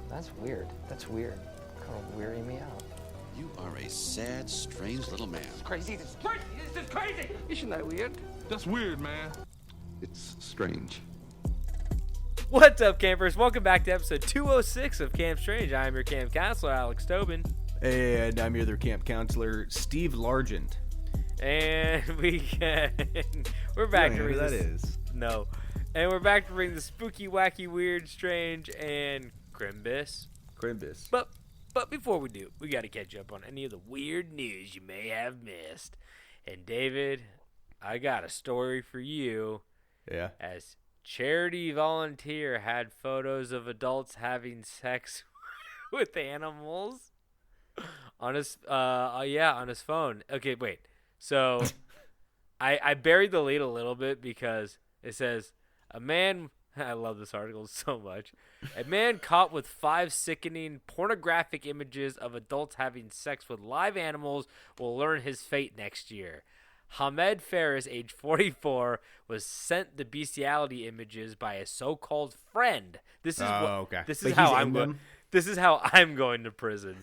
That's weird. That's weird. Kind of weirding me out. You are a sad, strange little man. It's crazy. This is crazy. Isn't that weird? That's weird, man. It's strange. What's up, campers? Welcome back to episode 206 of Camp Strange. I am your camp counselor, Alex Tobin. And I'm your other camp counselor, Steve Largent. And we're back to who read that this. is. No. And we're back to bring the spooky, wacky, weird, strange, and Crimbus. But before we do, we got to catch up on any of the weird news you may have missed. And David, I got a story for you. Yeah. As charity volunteer had photos of adults having sex with animals on his on his phone. Okay, wait. So I buried the lead a little bit because it says a man I love this article so much. A man caught with 5 sickening pornographic images of adults having sex with live animals will learn his fate next year. Hamed Ferris, age 44, was sent the bestiality images by a so-called friend. This is okay. This But is how he's I'm in going. them? This is how I'm going to prison.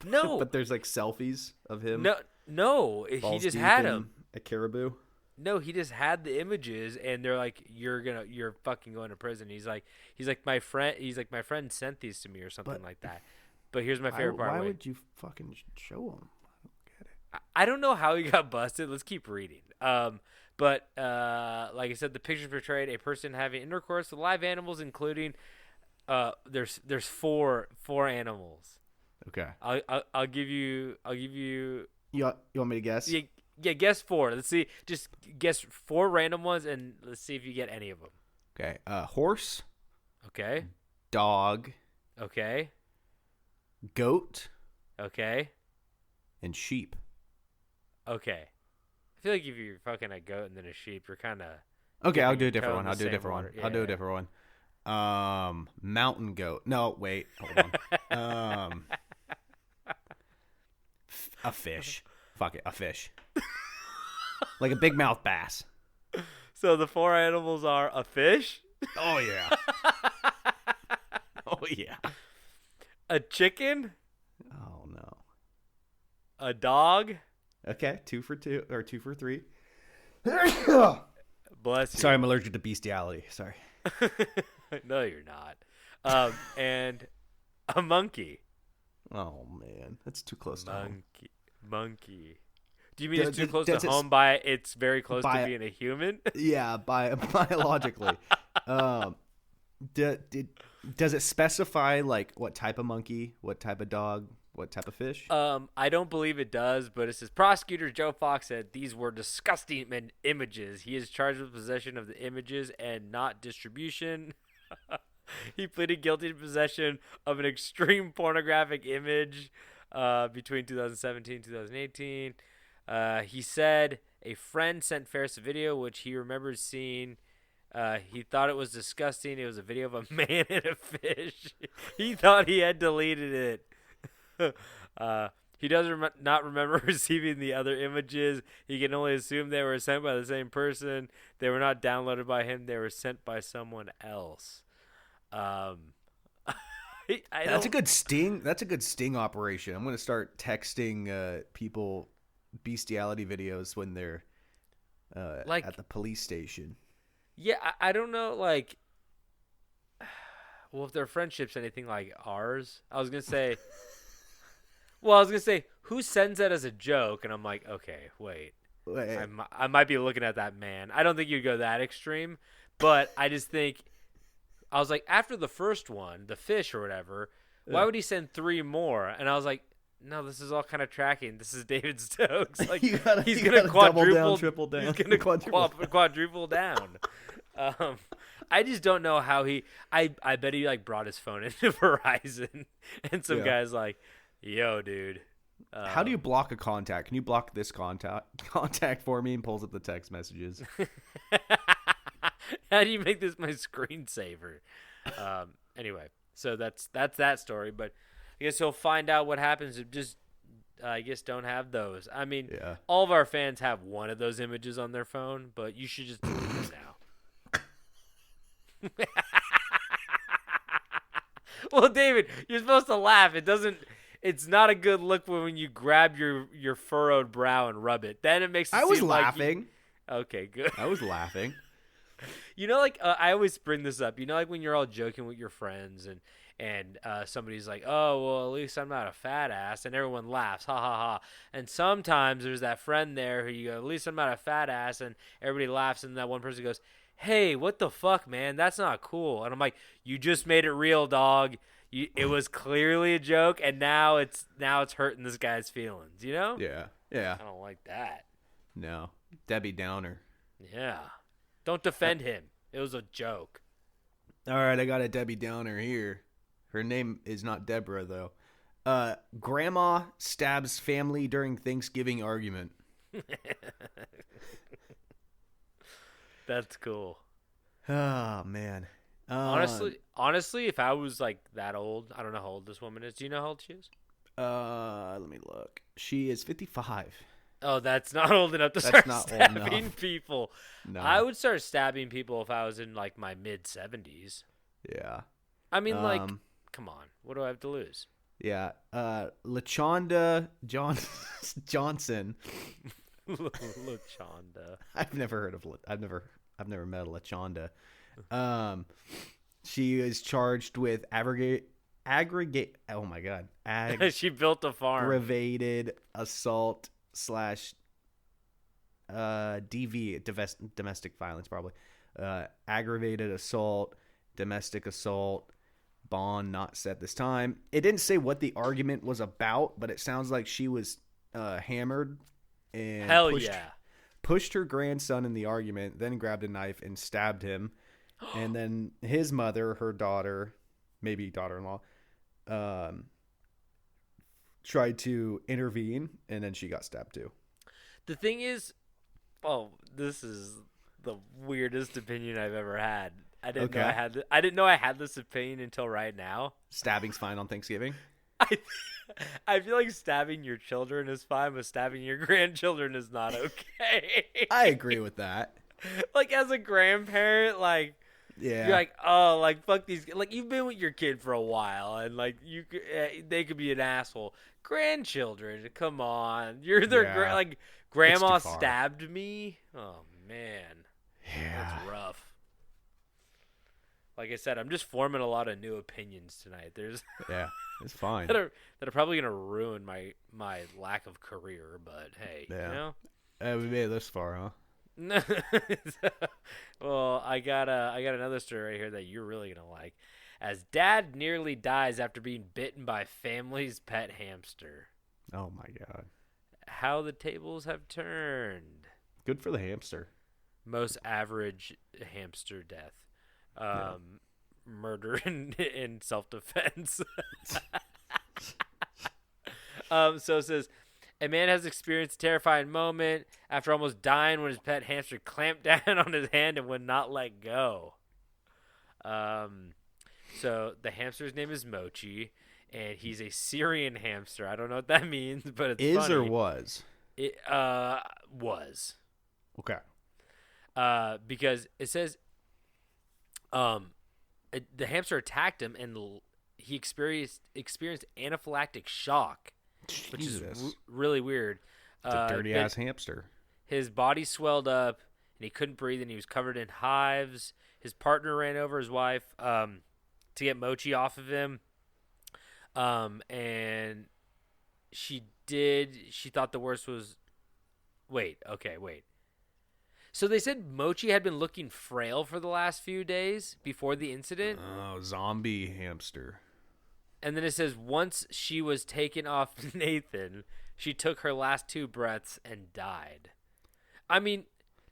No, But there's like selfies of him. no. He balls just deep had in him. A caribou. No, he just had the images, and they're like, you're fucking going to prison. He's like, my friend sent these to me or something like that. But here's my favorite part. Why Wait. would you fucking show him? I don't get it. I don't know how he got busted. Let's keep reading. But like I said, the pictures portrayed a person having intercourse with live animals, including there's 4 animals. Okay. I'll give you. You want me to guess? Yeah, guess 4. Let's see. Just guess 4 random ones, and let's see if you get any of them. Okay. Horse, Okay. dog, Okay. goat, Okay. and sheep. Okay. I feel like if you're fucking a goat and then a sheep, you're kind of... Okay, I'll do a toe different in one. the I'll do a same different one. water. I'll do Yeah. a different one. Mountain goat. No, wait. Hold on. A fish. Fuck it. A fish. Like a big mouth bass. So the 4 animals are a fish, Oh, yeah. Oh, yeah. a chicken, Oh, no. a dog. Okay, 2 for 2 or 2 for 3. Bless you. Sorry, I'm allergic to bestiality. Sorry. No, you're not. And a monkey. Oh, man. That's too close to home. Monkey. Do you mean it's too close does to it- home by it's very close by- to being a human? Yeah, biologically. Does it specify like what type of monkey, what type of dog, what type of fish? I don't believe it does, but it says prosecutor Joe Fox said these were disgusting images. He is charged with possession of the images and not distribution. He pleaded guilty to possession of an extreme pornographic image between 2017 and 2018. He said a friend sent Ferris a video which he remembers seeing. He thought it was disgusting. It was a video of a man and a fish. He thought he had deleted it. He does not remember receiving the other images. He can only assume they were sent by the same person. They were not downloaded by him. They were sent by someone else. That's a good sting. That's a good sting operation. I'm going to start texting people bestiality videos when they're at the police station. Yeah, I don't know, like, well, if their friendship's anything like ours, I was going to say, who sends that as a joke? And I'm like, okay, wait. I might be looking at that man. I don't think you'd go that extreme, but I just think, I was like, after the first one, the fish or whatever, why would he send 3 more? And I was like, no, this is all kind of tracking. This is David Stokes. Like he's gonna quadruple, triple down. He's gonna quadruple down. I just don't know how he. I bet he like brought his phone into Verizon, and some guy's like, "Yo, dude." How do you block a contact? Can you block this contact for me? And pulls up the text messages. How do you make this my screensaver? Anyway, so that's that story. But I guess he'll find out what happens if just I guess don't have those. I mean, all of our fans have one of those images on their phone, but you should just delete them now. Well, David, you're supposed to laugh. It's not a good look when you grab your furrowed brow and rub it. Then it makes it I was seem like laughing. Okay, good. I was laughing. Like I always bring this up. Like when you're all joking with your friends and somebody's like, "Oh, well, at least I'm not a fat ass," and everyone laughs, ha ha ha. And sometimes there's that friend there who you go, "At least I'm not a fat ass," and everybody laughs, and that one person goes, "Hey, what the fuck, man? That's not cool." And I'm like, "You just made it real, dog. It was clearly a joke, and now it's hurting this guy's feelings. You know?" Yeah. Yeah. I don't like that. No. Debbie Downer. Yeah. Don't defend him. It was a joke. All right, I got a Debbie Downer here. Her name is not Deborah, though. Grandma stabs family during Thanksgiving argument. That's cool. Oh, man. Honestly, if I was like that old, I don't know how old this woman is. Do you know how old she is? Let me look. She is 55. Oh, that's not old enough to That's start not old stabbing enough. people. No. I would start stabbing people if I was in like my mid 70s. Yeah. I mean, come on. What do I have to lose? Yeah. LaChonda Johnson. LaChonda. I've never heard of. I've never met a LaChonda. She is charged with aggregate. Oh my God. She built a farm. Aggravated assault / DV domestic violence probably. Aggravated assault, domestic assault. Bond not set this time. It didn't say what the argument was about, but it sounds like she was hammered and pushed her grandson in the argument, then grabbed a knife and stabbed him. And then his mother, her daughter, maybe daughter-in-law, tried to intervene, and then she got stabbed too. The thing is, this is the weirdest opinion I've ever had. I didn't know I had this opinion until right now. Stabbing's fine on Thanksgiving. I feel like stabbing your children is fine, but stabbing your grandchildren is not okay. I agree with that. Like as a grandparent, like yeah, you're like, oh, like fuck these. Like you've been with your kid for a while, and like they could be an asshole. Grandchildren, come on, you're their like grandma stabbed me. Oh man, that's rough. Like I said, I'm just forming a lot of new opinions tonight. It's fine. that are probably gonna ruin my lack of career. But hey, you know, we made it this far, huh? Well, I got another story right here that you're really gonna like. As dad nearly dies after being bitten by family's pet hamster. Oh my God! How the tables have turned. Good for the hamster. Most average hamster death. Murder in self-defense. So it says, a man has experienced a terrifying moment after almost dying when his pet hamster clamped down on his hand and would not let go. So the hamster's name is Mochi, and he's a Syrian hamster. I don't know what that means, but it's funny. Or was? It was. Okay. Because it says the hamster attacked him and he experienced anaphylactic shock, which is really weird. It's a dirty ass hamster. His body swelled up and he couldn't breathe and he was covered in hives. His partner ran over his wife to get Mochi off of him. And she thought the worst was wait. So they said Mochi had been looking frail for the last few days before the incident. Oh, zombie hamster. And then it says once she was taken off Nathan, she took her last 2 breaths and died. I mean,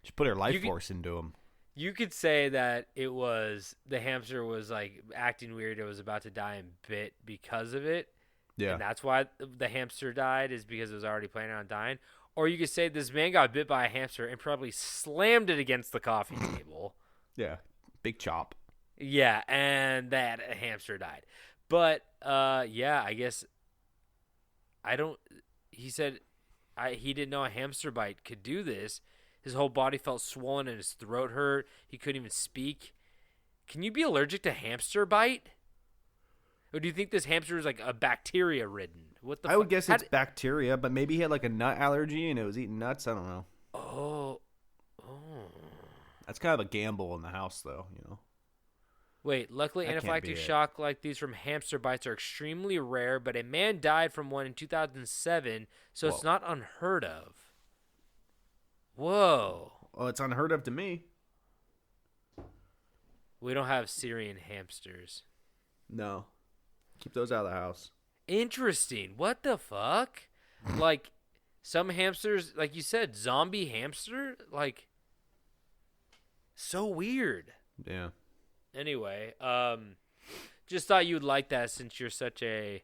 she put her life force into him. You could say that it was the hamster was like acting weird. It was about to die and bit because of it. Yeah. And that's why the hamster died, is because it was already planning on dying. Or you could say this man got bit by a hamster and probably slammed it against the coffee table. Yeah. Big chop. Yeah, and that hamster died. But, I guess he said he didn't know a hamster bite could do this. His whole body felt swollen and his throat hurt. He couldn't even speak. Can you be allergic to hamster bite? Or do you think this hamster is like a bacteria ridden? What the? I would guess How it's bacteria, but maybe he had like a nut allergy and it was eating nuts. I don't know. Oh. That's kind of a gamble in the house, though. You know. Wait, luckily That can't be anaphylactic it. shock like these from hamster bites are extremely rare, but a man died from one in 2007, so it's Whoa. not unheard of. Whoa. Well, it's unheard of to me. We don't have Syrian hamsters. No. Keep those out of the house. Interesting. What the fuck? Like, some hamsters, like you said, zombie hamster? Like, so weird. Yeah. Anyway, just thought you'd like that since you're such a.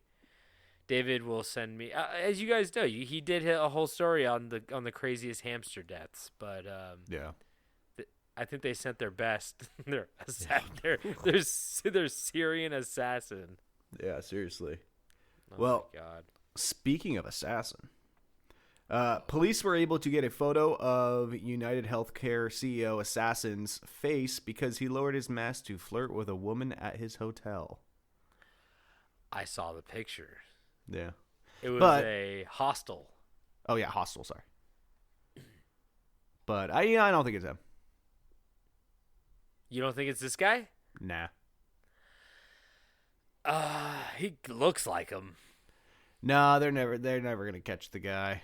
David will send me, as you guys know, he did hit a whole story on the craziest hamster deaths, but Yeah. I think they sent their best. Their Syrian assassin. Yeah, seriously. Oh Well, my God. Speaking of assassin, police were able to get a photo of United Healthcare CEO Assassin's face because he lowered his mask to flirt with a woman at his hotel. I saw the picture. Yeah. It was But- a hostel. Oh yeah, hostile. Sorry. But I don't think it's him. You don't think it's this guy? Nah. He looks like him. No, they're never gonna catch the guy.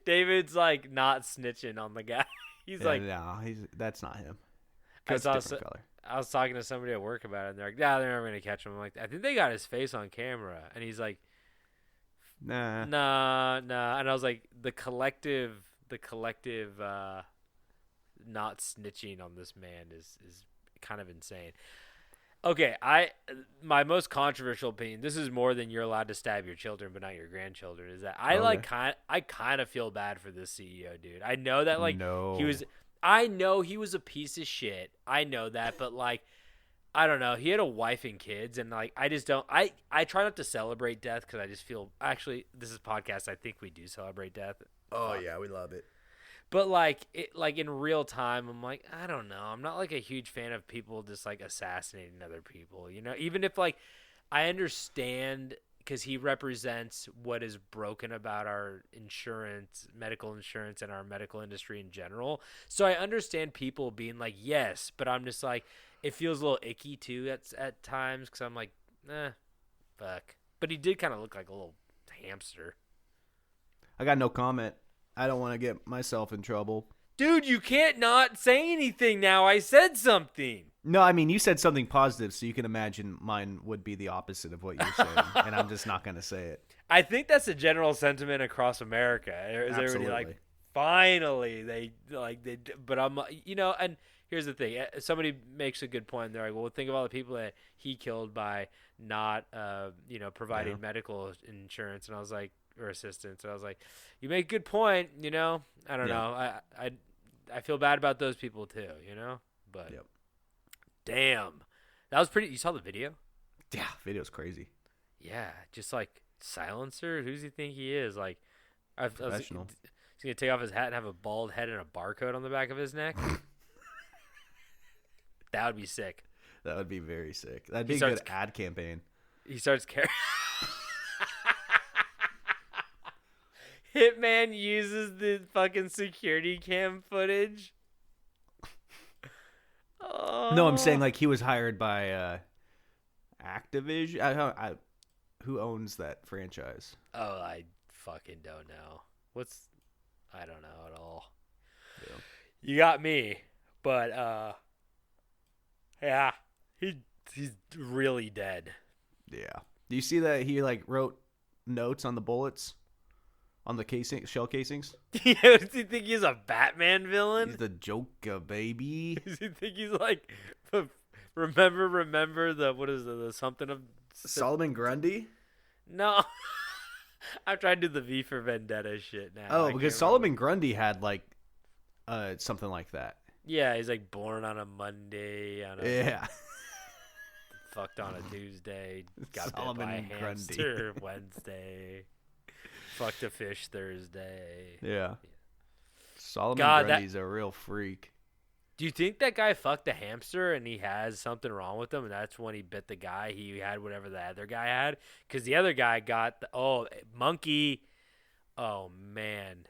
David's like not snitching on the guy. He's like, no, that's not him. I It's saw a different color. I was talking to somebody at work about it, and they're like, "Yeah, they're never gonna catch him." I'm like, "I think they got his face on camera," and he's like, Nah. "Nah." And I was like, "The collective, not snitching on this man is kind of insane." Okay, my most controversial opinion. This is more than you're allowed to stab your children, but not your grandchildren. Is that I kind of feel bad for this CEO dude. I know that No. I know he was a piece of shit. I know that, but like, I don't know. He had a wife and kids, and like, I just don't. I try not to celebrate death because I just feel. Actually, this is a podcast. I think we do celebrate death. Oh yeah, we love it. But like in real time, I'm like, I don't know. I'm not like a huge fan of people just like assassinating other people. You know, even if like I understand because he represents what is broken about our insurance, medical insurance, and our medical industry in general. So I understand people being like, yes, but I'm just like, it feels a little icky too at times because I'm like, fuck. But he did kind of look like a little hamster. I got no comment. I don't want to get myself in trouble. Dude, you can't not say anything now. I said something. No, I mean, you said something positive, so you can imagine mine would be the opposite of what you're saying, and I'm just not going to say it. I think that's a general sentiment across America. Is everybody Absolutely. like, finally, but I'm, and here's the thing. Somebody makes a good point. They're like, well, think of all the people that he killed by not, providing medical insurance. And I was like, or assistance. And I was like, you make a good point, I don't know. I feel bad about those people too, but Yep. damn, that was pretty, you saw the video? Yeah, video's crazy. Yeah. Just like silencer. Who does he think he is? Like, Professional. He's going to take off his hat and have a bald head and a barcode on the back of his neck. That would be sick. That would be very sick. That'd He be a starts good ad campaign. He starts carrying. Hitman uses the fucking security cam footage. Oh. No, I'm saying like he was hired by Activision. Who owns that franchise? Oh, I fucking don't know. I don't know at all. Yeah. You got me, but yeah, he's really dead. Yeah. Do you see that he like wrote notes on the bullets, on the shell casings? Yeah, does he think he's a Batman villain? He's the Joker, baby. Does he think he's like, remember the what is it, the something of Solomon Grundy? No. I'm trying to do the V for Vendetta shit now. Oh, I because can't Solomon Grundy had like something like that. Yeah, he's like born on a Monday, Yeah. fucked on a Tuesday, got Solomon bit by a Grundy. hamster Wednesday, fucked a fish Thursday. Yeah. Solomon God, Grundy's a real freak. Do you think that guy fucked a hamster and he has something wrong with him, and that's when he bit the guy? He had whatever the other guy had, because the other guy got the monkey. Oh man,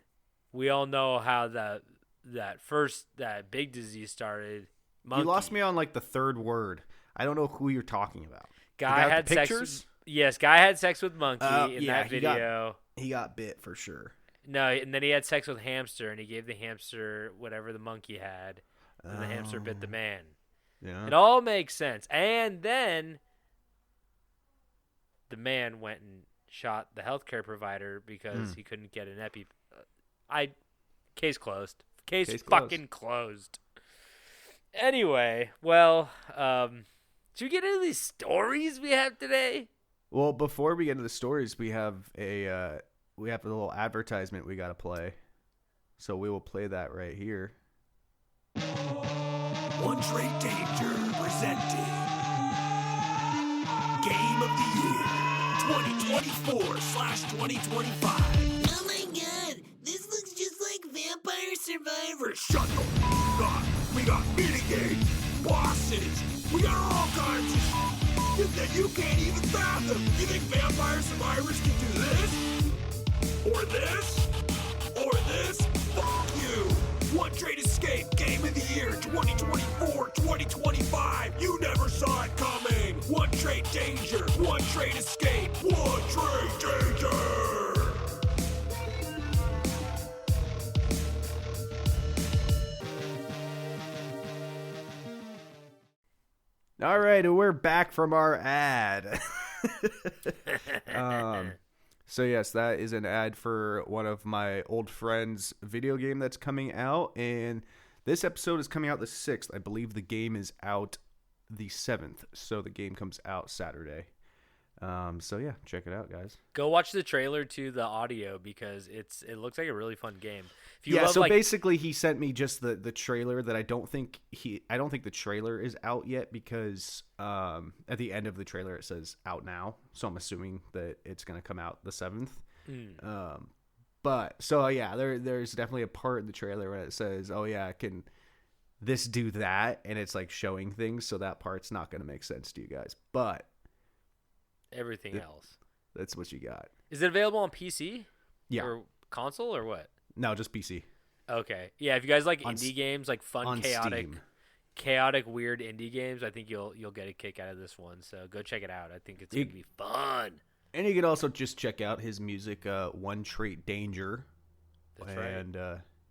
we all know how that big disease started. Monkey. You lost me on like the third word. I don't know who you're talking about. Guy had sex. Yes, guy had sex with monkey in that video. He got bit for sure. No, and then he had sex with hamster, and he gave the hamster whatever the monkey had, and the hamster bit the man. Yeah, it all makes sense. And then the man went and shot the healthcare provider because he couldn't get an epi. Case closed. Case fucking closed. Anyway, well, should we get into these stories we have today? Well, before we get into the stories, we have a little advertisement we got to play. So we will play that right here. One Trade Danger presenting Game of the Year 2024/2025. Oh my god, this looks just like Vampire Survivor. Shut the f*** up. We got minigames, bosses. We got all kinds of shit that you can't even fathom. You think Vampire Survivors can do this? Or this? Or this? Fuck you! One Trade Escape Game of the Year 2024/2025. You never saw it coming. One Trade Danger. One Trade Escape. One Trade Danger. All right, and we're back from our ad. So yes, that is an ad for one of my old friends' video game that's coming out, and this episode is coming out the 6th. I believe the game is out the 7th, so the game comes out Saturday. So yeah, check it out, guys. Go watch the trailer to the audio because it looks like a really fun game. If you Yeah, love, so like, basically he sent me just the trailer that I don't think the trailer is out yet because at the end of the trailer it says out now. So I'm assuming that it's going to come out the 7th. But so yeah, there's definitely a part in the trailer where it says, "Oh yeah, can this do that?" and it's like showing things, so that part's not going to make sense to you guys. But everything else. That's what you got. Is it available on PC? Yeah. Or console or what? No, just PC. Okay. Yeah, if you guys like indie games, like fun, Steam. chaotic, weird indie games, I think you'll get a kick out of this one. So go check it out. I think it's going to be fun. And you can also just check out his music, One Trait Danger. That's right.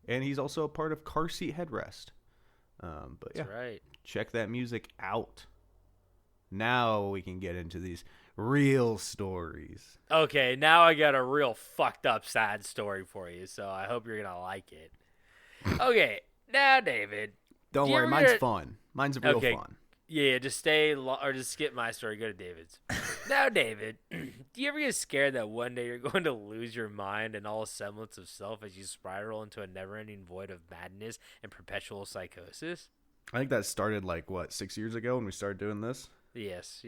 And he's also a part of Car Seat Headrest. But yeah, That's right. check that music out. Now we can get into these real stories. Okay, now I got a real fucked up sad story for you, so I hope you're going to like it. Okay, now David. Don't worry, mine's fun. Mine's real fun. Yeah, just just skip my story. Go to David's. Now, David, do you ever get scared that one day you're going to lose your mind and all semblance of self as you spiral into a never-ending void of madness and perpetual psychosis? I think that started 6 years ago when we started doing this? Yes.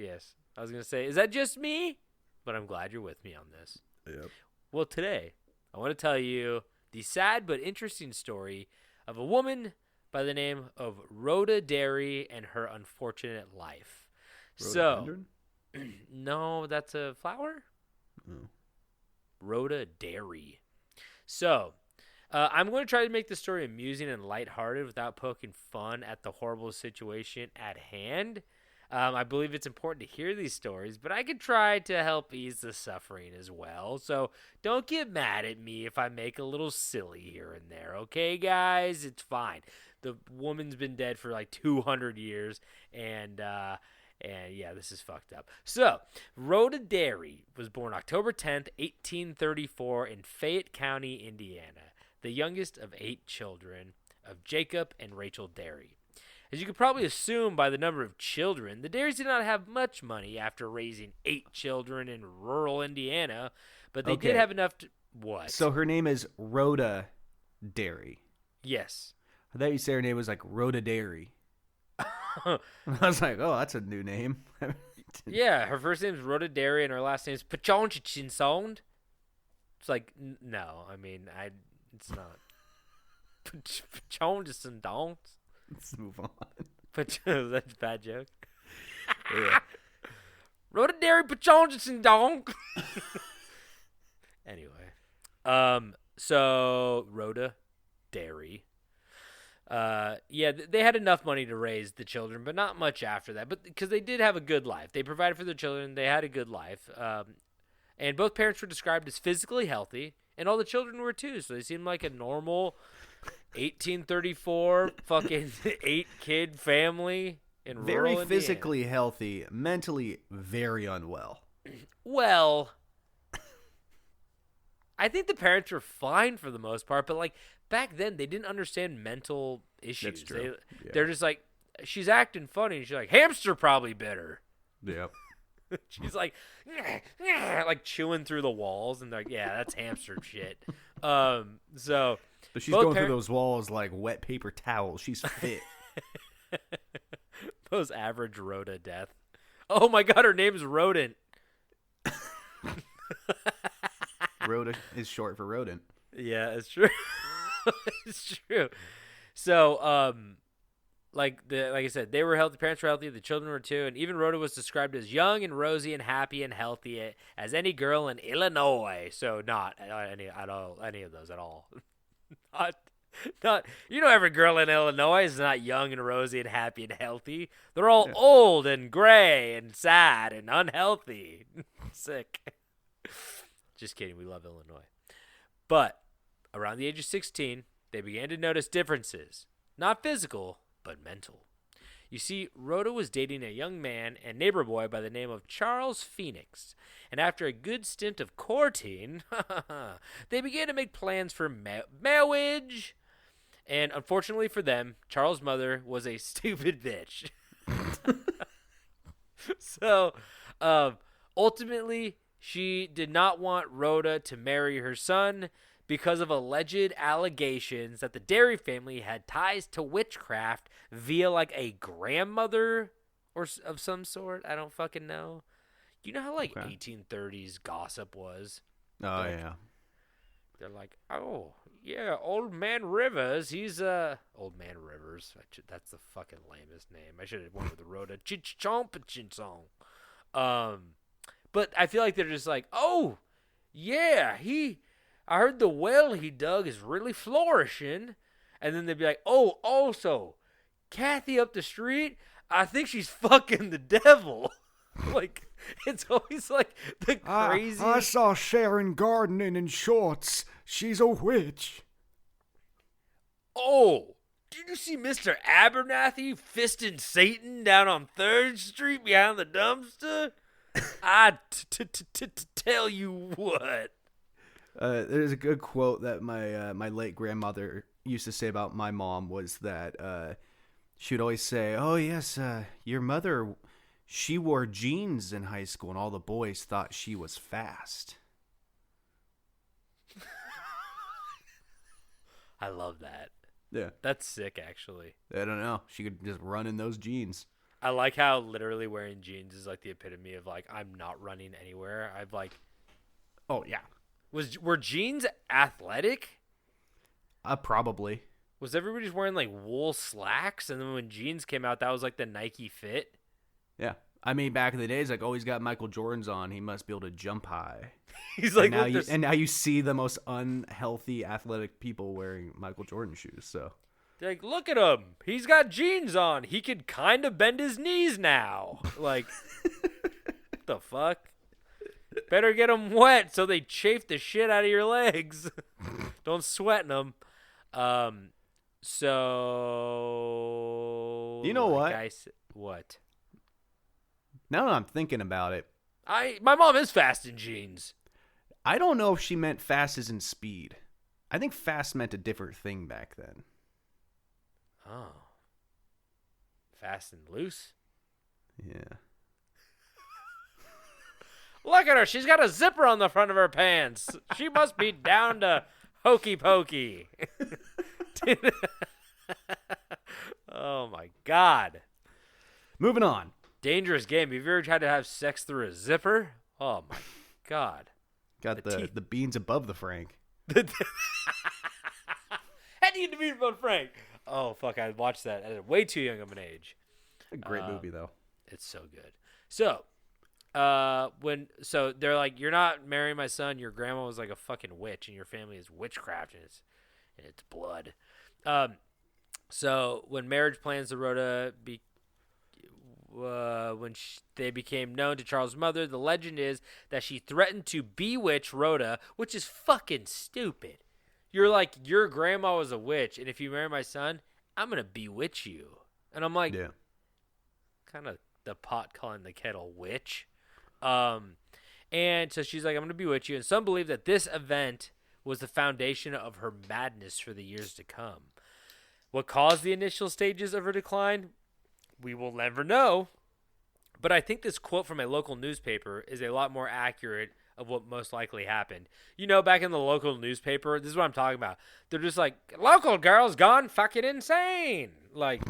I was going to say, is that just me? But I'm glad you're with me on this. Yep. Well, today, I want to tell you the sad but interesting story of a woman by the name of Rhoda Derry and her unfortunate life. Rhododendron? No, that's a flower? Oh. Rhoda Derry. So, I'm going to try to make the story amusing and lighthearted without poking fun at the horrible situation at hand. I believe it's important to hear these stories, but I could try to help ease the suffering as well. So don't get mad at me if I make a little silly here and there, okay, guys? It's fine. The woman's been dead for 200 years, and yeah, this is fucked up. So, Rhoda Derry was born October 10th, 1834 in Fayette County, Indiana, the youngest of 8 children of Jacob and Rachel Derry. As you could probably assume by the number of children, the Derrys did not have much money after raising 8 children in rural Indiana, but they did have enough to... What? So her name is Rhoda Derry. Yes. I thought you said her name was Rhoda Derry. I was like, oh, that's a new name. Yeah, her first name is Rhoda Derry and her last name is Pachonchichinsond. It's no, I mean, it's not. Pachonchinsond. Let's move on. But that's a bad joke. Yeah. Rhoda Derry Pachonjison donk. Anyway. So Rhoda Derry. Yeah, they had enough money to raise the children, but not much after that. But because they did have a good life. They provided for their children. They had a good life. And both parents were described as physically healthy, and all the children were too. So they seemed like a normal 1834 fucking 8-kid family in rural Very Indiana. physically healthy, mentally very unwell. Well, I think the parents were fine for the most part, but like back then they didn't understand mental issues. That's true. They're just like, she's acting funny, and she's like, hamster probably bit her. Yep. She's like chewing through the walls, and they're like, yeah, that's hamster shit. So But she's both going through those walls like wet paper towels. She's fit. those average Rhoda death. Oh my god, her name's Rodent. Rhoda is short for rodent. Yeah, it's true. It's true. So, like I said, they were healthy. Parents were healthy. The children were too. And even Rhoda was described as young and rosy and happy and healthy as any girl in Illinois. So not any of those at all. Not. You know, every girl in Illinois is not young and rosy and happy and healthy. They're all old and gray and sad and unhealthy, sick. Just kidding. We love Illinois. But around the age of 16, they began to notice differences, not physical, but mental. You see, Rhoda was dating a young man and neighbor boy by the name of Charles Phoenix, and after a good stint of courting, they began to make plans for marriage. And unfortunately for them, Charles' mother was a stupid bitch. So, ultimately, she did not want Rhoda to marry her son because of alleged allegations that the Derry family had ties to witchcraft via like a grandmother or of some sort. I don't fucking know. You know how like 1830s gossip was? Oh, yeah. They're like, oh, yeah, Old Man Rivers. He's, Old Man Rivers. That's the fucking lamest name. I should have went with the Rhoda. Chomp-a-chin-song. But I feel like they're just like, oh, yeah, I heard the well he dug is really flourishing. And then they'd be like, oh, also, Kathy up the street, I think she's fucking the devil. Like, it's always like the crazy. I saw Sharon gardening in shorts. She's a witch. Oh, did you see Mr. Abernathy fisting Satan down on 3rd Street behind the dumpster? I tell you what. There's a good quote that my late grandmother used to say about my mom was that she would always say, "Oh yes, your mother, she wore jeans in high school, and all the boys thought she was fast." I love that. Yeah, That's sick, actually. I don't know. She could just run in those jeans. I like how literally wearing jeans is like the epitome of like, I'm not running anywhere. I've like, Oh yeah, were jeans athletic? probably. Was everybody just wearing like wool slacks? And then when jeans came out, that was like the Nike Fit. Yeah, I mean back in the days, like, oh, he's got Michael Jordans on. He must be able to jump high. He's like, and now you see the most unhealthy athletic people wearing Michael Jordan shoes. So they're like, look at him. He's got jeans on. He could kind of bend his knees now. Like, what the fuck? Better get them wet so they chafe the shit out of your legs. Don't sweat in them. So you know what? What? Now that I'm thinking about it, My mom is fast in jeans. I don't know if she meant fast as in speed. I think fast meant a different thing back then. Oh. Fast and loose? Yeah. Look at her. She's got a zipper on the front of her pants. She must be down to hokey pokey. Oh, my God. Moving on. Dangerous game. Have you ever tried to have sex through a zipper? Oh, my God. Got the beans above the Frank. How do you defeat about Frank? Oh fuck! I watched that at way too young of an age. A great movie though. It's so good. So, so they're like, "You're not marrying my son. Your grandma was like a fucking witch, and your family is witchcraft, and it's blood." So when marriage plans to Rhoda they became known to Charles' mother, the legend is that she threatened to bewitch Rhoda, which is fucking stupid. You're like, your grandma was a witch, and if you marry my son, I'm gonna bewitch you. And I'm like, kind of the pot calling the kettle witch. And so she's like, I'm gonna bewitch you. And some believe that this event was the foundation of her madness for the years to come. What caused the initial stages of her decline? We will never know. But I think this quote from a local newspaper is a lot more accurate of what most likely happened. You know, back in the local newspaper, this is what I'm talking about. They're just like, local girl's gone fucking insane. Like,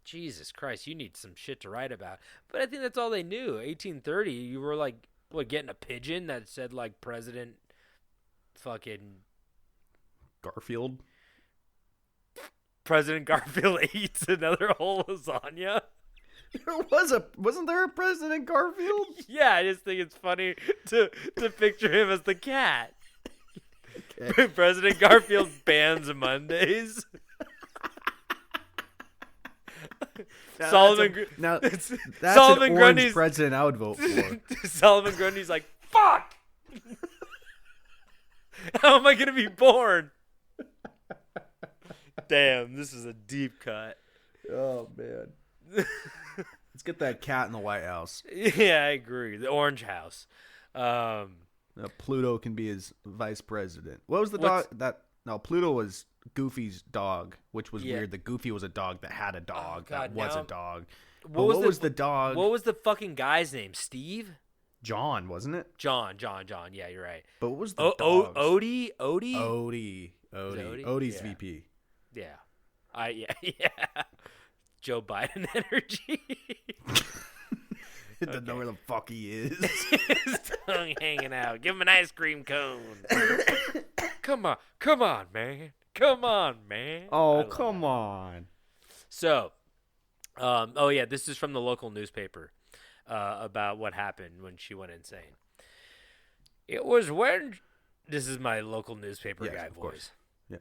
Jesus Christ, you need some shit to write about. But I think that's all they knew. 1830, you were like, what, getting a pigeon that said like President fucking Garfield. President Garfield eats another whole lasagna. Wasn't there a President Garfield? Yeah, I just think it's funny to picture him as the cat. Okay. President Garfield bans Mondays. Solomon that's Solomon an orange Grundy's president I would vote for. Solomon Grundy's like, fuck! How am I going to be born? Damn, this is a deep cut. Oh, man. Let's get that cat in the White House. Yeah, I agree. The Orange House. Pluto can be his vice president. What was the dog that... No, Pluto was Goofy's dog, which was weird. The Goofy was a dog that had a dog that was a dog. What was the dog? What was the fucking guy's name? Steve? John, wasn't it? John. Yeah, you're right. But what was the dog's? Odie? Odie's VP. Yeah. Yeah. Joe Biden energy. Doesn't know where the fuck he is. His tongue hanging out. Give him an ice cream cone. Come on, man. Oh, come on. So, this is from the local newspaper about what happened when she went insane. It was when... This is my local newspaper guy voice. Course. Yeah.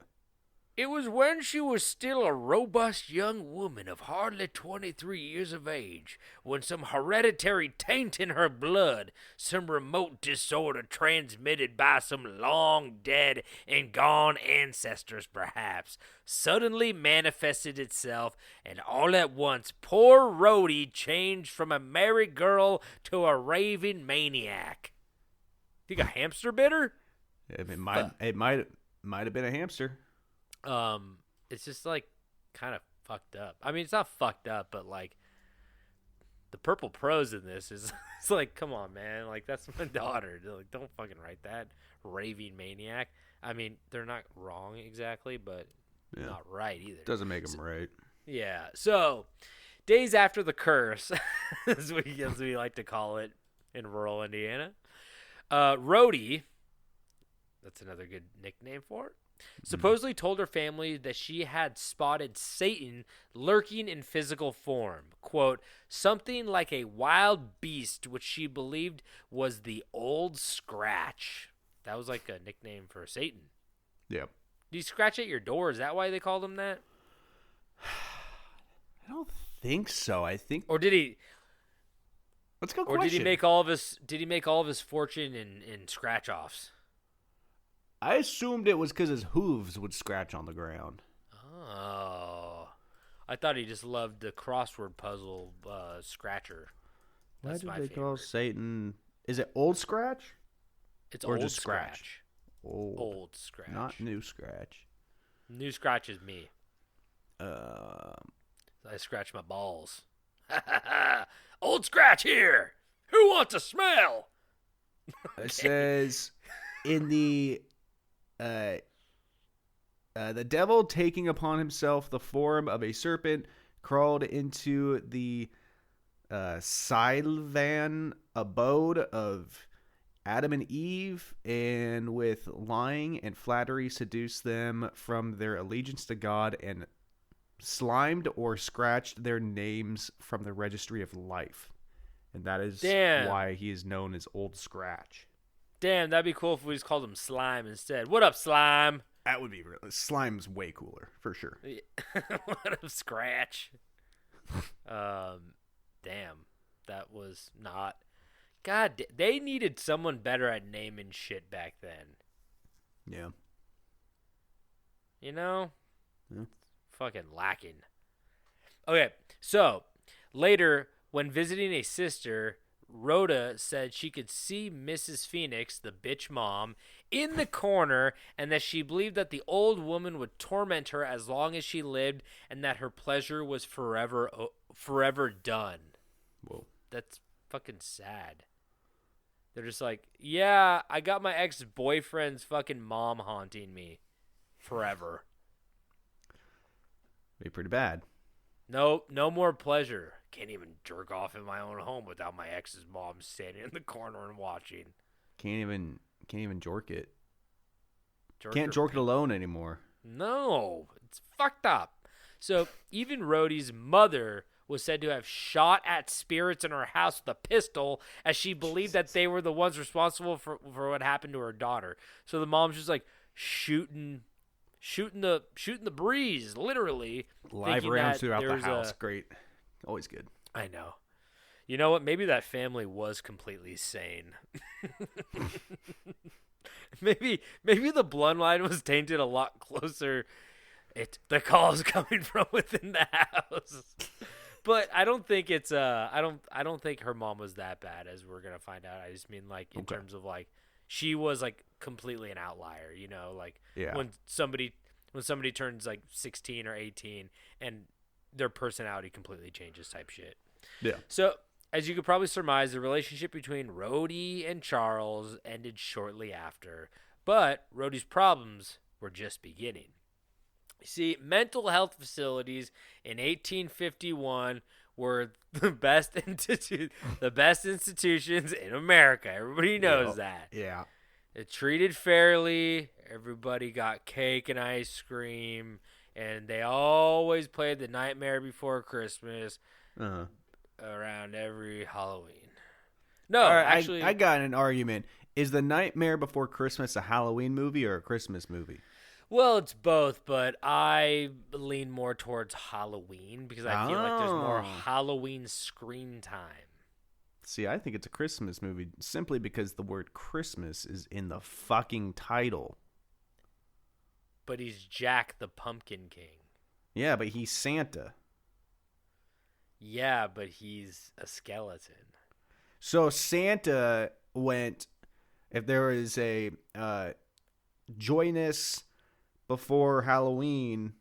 It was when she was still a robust young woman of hardly 23 years of age, when some hereditary taint in her blood, some remote disorder transmitted by some long dead and gone ancestors perhaps, suddenly manifested itself, and all at once poor Rhodey changed from a merry girl to a raving maniac. Think a hamster bit her? It might have been a hamster. It's just like kind of fucked up. I mean, it's not fucked up, but like the purple prose in this is it's like, come on, man, like that's my daughter. Like, don't fucking write that. Raving maniac. I mean, they're not wrong exactly, but not right either. Doesn't make them right. Yeah. So, days after the curse, as we like to call it in rural Indiana, Rhodey, that's another good nickname for it, supposedly told her family that she had spotted Satan lurking in physical form. Quote, something like a wild beast, which she believed was the Old Scratch. That was like a nickname for Satan. Yep. Did he scratch at your door? Is that why they called him that? I don't think so. I think... Or did he... Let's go question. Or did he make all of his fortune in scratch-offs? I assumed it was because his hooves would scratch on the ground. Oh. I thought he just loved the crossword puzzle scratcher. That's Why did they call Satan... Is it Old Scratch? It's or Old just Scratch. Old Scratch. Not New Scratch. New Scratch is me. I scratch my balls. Old Scratch here! Who wants a smell? It says, in the devil taking upon himself the form of a serpent crawled into the Sylvan abode of Adam and Eve, and with lying and flattery seduced them from their allegiance to God and slimed or scratched their names from the registry of life. And that is Damn. why he is known as Old Scratch. Damn, that'd be cool if we just called him Slime instead. What up, Slime? That would be real. Slime's way cooler, for sure. What up, Scratch? Damn. That was not... God, they needed someone better at naming shit back then. Yeah. You know? Yeah. Fucking lacking. Okay, so later, when visiting a sister, Rhoda said she could see Mrs. Phoenix, the bitch mom, in the corner, and that she believed that the old woman would torment her as long as she lived, and that her pleasure was forever done. Whoa. That's fucking sad. They're just like, yeah, I got my ex-boyfriend's fucking mom haunting me forever. Be pretty bad. No more pleasure. Can't even jerk off in my own home without my ex's mom standing in the corner and watching. Can't even jork it. her- Can't jork it alone anymore. No, it's fucked up. So even Rhodey's mother was said to have shot at spirits in her house with a pistol, as she believed that they were the ones responsible for what happened to her daughter. So the mom's just like shooting the breeze, literally. Live thinking rounds that throughout the there's house. Great. Always good. I know. You know what? Maybe that family was completely sane. maybe the bloodline was tainted a lot closer. The call's coming from within the house. But I don't think it's I don't think her mom was that bad, as we're gonna find out. I just mean like in terms of like she was like completely an outlier, you know, like when somebody turns like 16 or 18 and their personality completely changes type shit. Yeah. So, as you could probably surmise, the relationship between Rhodey and Charles ended shortly after, but Rhodey's problems were just beginning. You see, mental health facilities in 1851 were the best institutions in America. Everybody knows that. Yeah. It treated fairly. Everybody got cake and ice cream, and they always played The Nightmare Before Christmas around every Halloween. No, All right, actually, I got an argument. Is The Nightmare Before Christmas a Halloween movie or a Christmas movie? well, it's both, but I lean more towards Halloween because I feel like there's more Halloween screen time. See, I think it's a Christmas movie simply because the word Christmas is in the fucking title. But he's Jack the Pumpkin King. Yeah, but he's Santa. Yeah, but he's a skeleton. So Santa went, if there is a joyness before Halloween,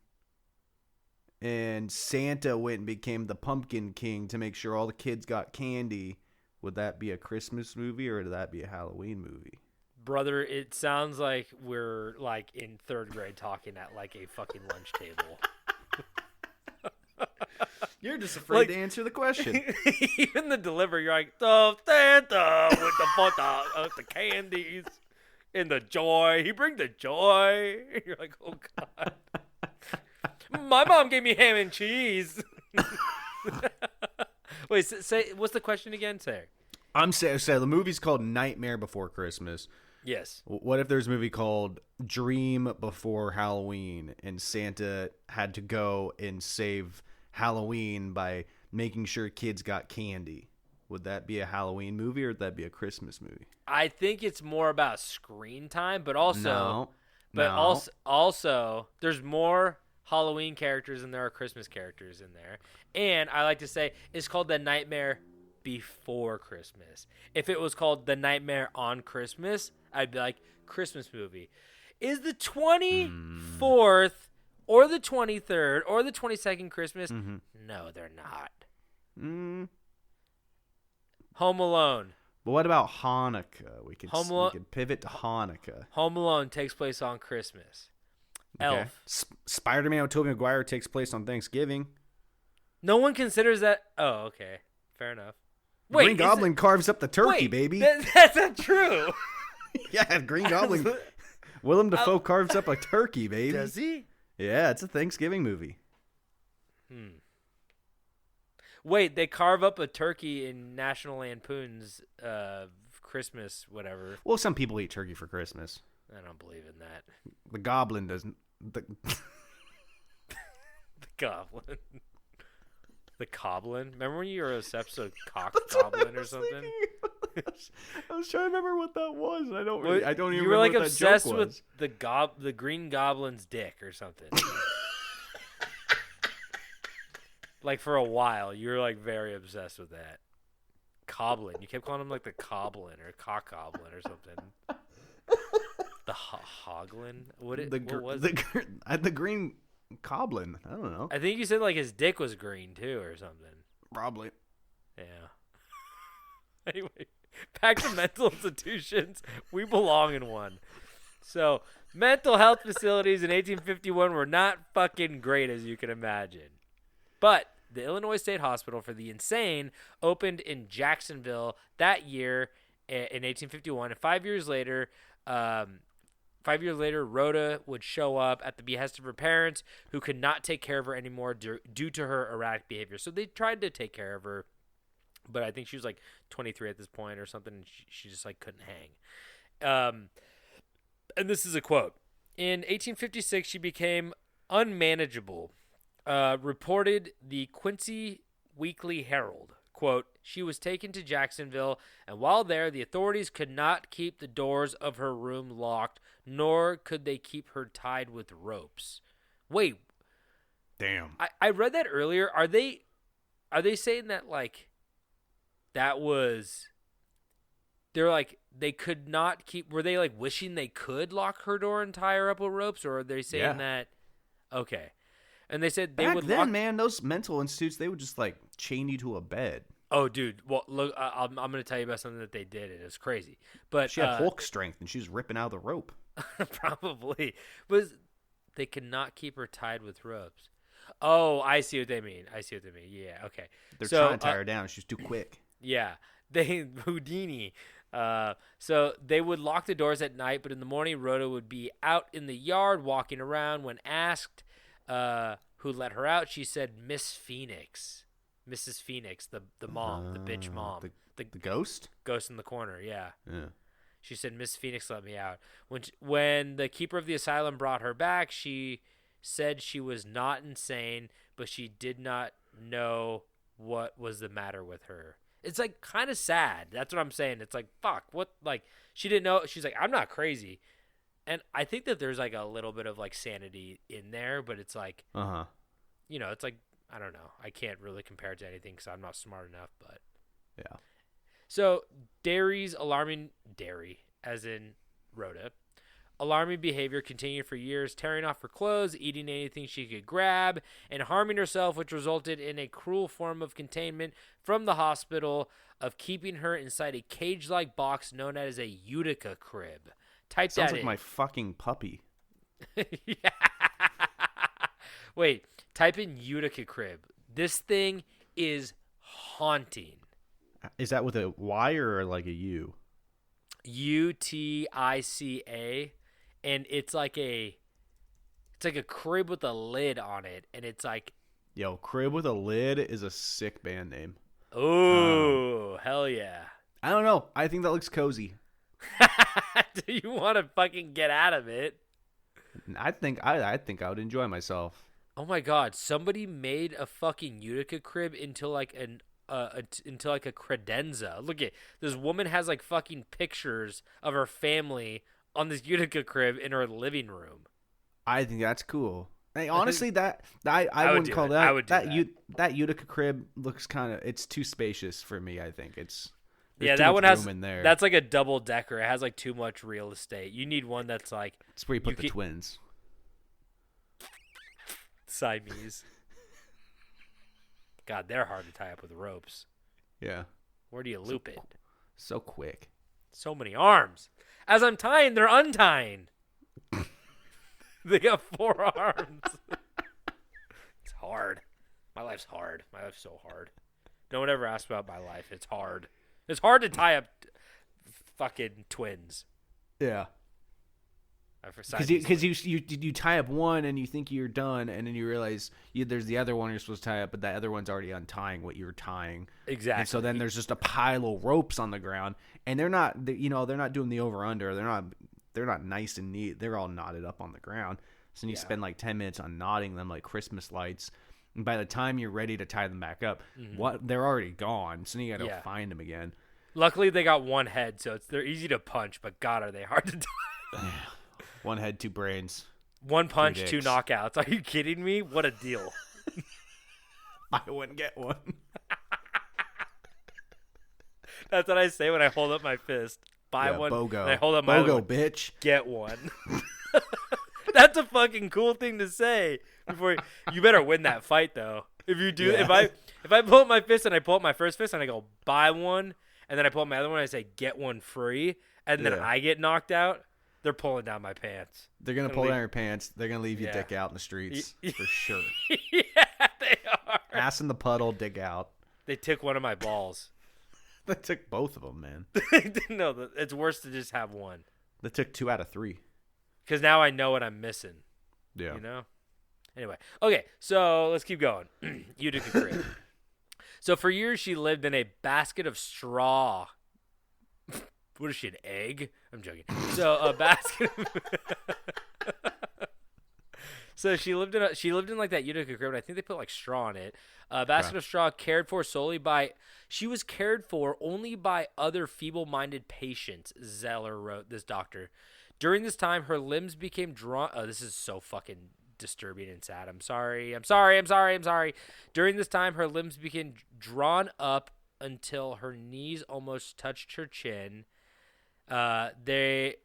and Santa went and became the Pumpkin King to make sure all the kids got candy, would that be a Christmas movie or would that be a Halloween movie? Brother, it sounds like we're like in third grade talking at like a fucking lunch table. You're just afraid to answer the question. Even the delivery, you're like, the Santa with the candies and the joy. He bring the joy. You're like, oh God. My mom gave me ham and cheese. Wait, say what's the question again, sir? I'm saying the movie's called Nightmare Before Christmas. Yes. What if there's a movie called Dream Before Halloween and Santa had to go and save Halloween by making sure kids got candy? Would that be a Halloween movie or would that be a Christmas movie? I think it's more about screen time, but also No. also there's more Halloween characters than there are Christmas characters in there. And I like to say it's called The Nightmare Before Christmas. If it was called The Nightmare on Christmas, I'd be like, Christmas movie. Is the 24th or the 23rd or the 22nd Christmas? Mm-hmm. No, they're not. Mm. Home Alone. But what about Hanukkah? We could Home pivot to Hanukkah. Home Alone takes place on Christmas. Elf. Spider-Man with Tobey Maguire takes place on Thanksgiving. No one considers that. Oh, okay. Fair enough. Green Goblin carves up the turkey, baby. That's not true. Yeah, Green Goblin. Willem Dafoe carves up a turkey, baby. Does he? Yeah, it's a Thanksgiving movie. Wait, they carve up a turkey in National Lampoon's Christmas, whatever. Well, some people eat turkey for Christmas. I don't believe in that. The goblin doesn't. The goblin. The Coblin. Remember when you were obsessed with Cock Goblin or something? I was trying to remember what that was. I don't even You were remember like what that obsessed joke with was. the Green Goblin's dick or something. Like for a while, you were like very obsessed with that. Coblin. You kept calling him like the Coblin or Cock Goblin or something. The Hoglin? What was it? The green goblin. I don't know. I think you said like his dick was green too or something. Probably. Yeah. Anyway, back to mental institutions. We belong in one. So, mental health facilities in 1851 were not fucking great, as you can imagine. But the Illinois State Hospital for the Insane opened in Jacksonville that year in 1851. And 5 years later, Rhoda would show up at the behest of her parents, who could not take care of her anymore due to her erratic behavior. So they tried to take care of her, but I think she was like 23 at this point or something, and she just like couldn't hang. And this is a quote. In 1856, she became unmanageable. Reported the Quincy Weekly Herald. Quote, she was taken to Jacksonville, and while there, the authorities could not keep the doors of her room locked, nor could they keep her tied with ropes. Wait. Damn. I read that earlier. Are they saying that, like, that was... They're like, they could not keep... Were they, like, wishing they could lock her door and tie her up with ropes, or are they saying that... Okay. And they said they would lock... man, those mental institutes, they would just, like, chain you to a bed. Oh, dude. Well, look, I'm going to tell you about something that they did. It was crazy. But she had Hulk strength, and she was ripping out the rope. Probably. But they could not keep her tied with ropes. Oh, I see what they mean. Yeah, okay. They're trying to tie her down. She's too quick. Yeah. They Houdini. So they would lock the doors at night, but in the morning, Rhoda would be out in the yard walking around. When asked who let her out, she said Miss Phoenix. Mrs. Phoenix, the mom, the bitch mom. The ghost? Ghost in the corner, yeah. Yeah. She said, Miss Phoenix let me out. When the keeper of the asylum brought her back, she said she was not insane, but she did not know what was the matter with her. It's, like, kind of sad. That's what I'm saying. It's like, fuck, what? Like, she didn't know. She's like, I'm not crazy. And I think that there's, like, a little bit of, like, sanity in there, but it's like, you know, it's like, I don't know. I can't really compare it to anything because I'm not smart enough, but. Yeah. So, Derry's alarming, as in Rhoda, alarming behavior continued for years, tearing off her clothes, eating anything she could grab, and harming herself, which resulted in a cruel form of containment from the hospital of keeping her inside a cage-like box known as a Utica crib. Type Sounds that like in. my fucking puppy. Yeah. Wait, type in Utica crib. This thing is haunting. Is that with a Y or like a U? Utica, and it's like a crib with a lid on it, and it's like, yo, crib with a lid is a sick band name. Oh, hell yeah. I don't know. I think that looks cozy. Do you want to fucking get out of it? I think I would enjoy myself. Oh my god, somebody made a fucking Utica crib into like a credenza. Look at this woman has like fucking pictures of her family on this Utica crib in her living room. I think that's cool. Hey, honestly, I wouldn't call that. I would do that Utica crib looks kind of, it's too spacious for me. I think there's yeah, too that much one has room in there. That's like a double decker. It has like too much real estate. You need one that's like it's where you put the twins. Siamese. God, they're hard to tie up with ropes. Yeah. Where do you loop it? So quick. So many arms. As I'm tying, they're untying. They got 4 arms. It's hard. My life's hard. My life's so hard. No one ever asked about my life. It's hard. It's hard to tie up fucking twins. Yeah. Because you tie up one and you think you're done, and then you realize there's the other one you're supposed to tie up, but that other one's already untying what you were tying. Exactly. And so then there's just a pile of ropes on the ground, and they're not doing the over under. They're not nice and neat. They're all knotted up on the ground. So you spend like 10 minutes on knotting them like Christmas lights. And by the time you're ready to tie them back up, they're already gone. So then you got to find them again. Luckily, they got one head, so they're easy to punch. But God, are they hard to tie? One head, two brains. One punch, two knockouts. Are you kidding me? What a deal. Buy one, get one. That's what I say when I hold up my fist. Buy one. BOGO. And I hold up my other one. Bitch. Get one. That's a fucking cool thing to say. You better win that fight though. If you do, if I pull up my fist and I pull up my first fist and I go buy one, and then I pull up my other one and I say get one free, and then I get knocked out, they're pulling down my pants. They're gonna pull down your pants. They're gonna leave you dick out in the streets for sure. Yeah, they are. Ass in the puddle, dick out. They took one of my balls. They took both of them, man. No, it's worse to just have one. They took 2 out of 3. Because now I know what I'm missing. Yeah. You know? Anyway. Okay, so let's keep going. Utica Crib. So for years, she lived in a basket of straw. What is she, an egg? I'm joking. So a basket So she lived in like that Utica Crib, and I think they put like straw in it. A basket of straw she was cared for only by other feeble-minded patients, Zeller wrote, this doctor. During this time, her limbs became drawn. Oh, this is so fucking disturbing and sad. I'm sorry. During this time, her limbs became drawn up until her knees almost touched her chin. They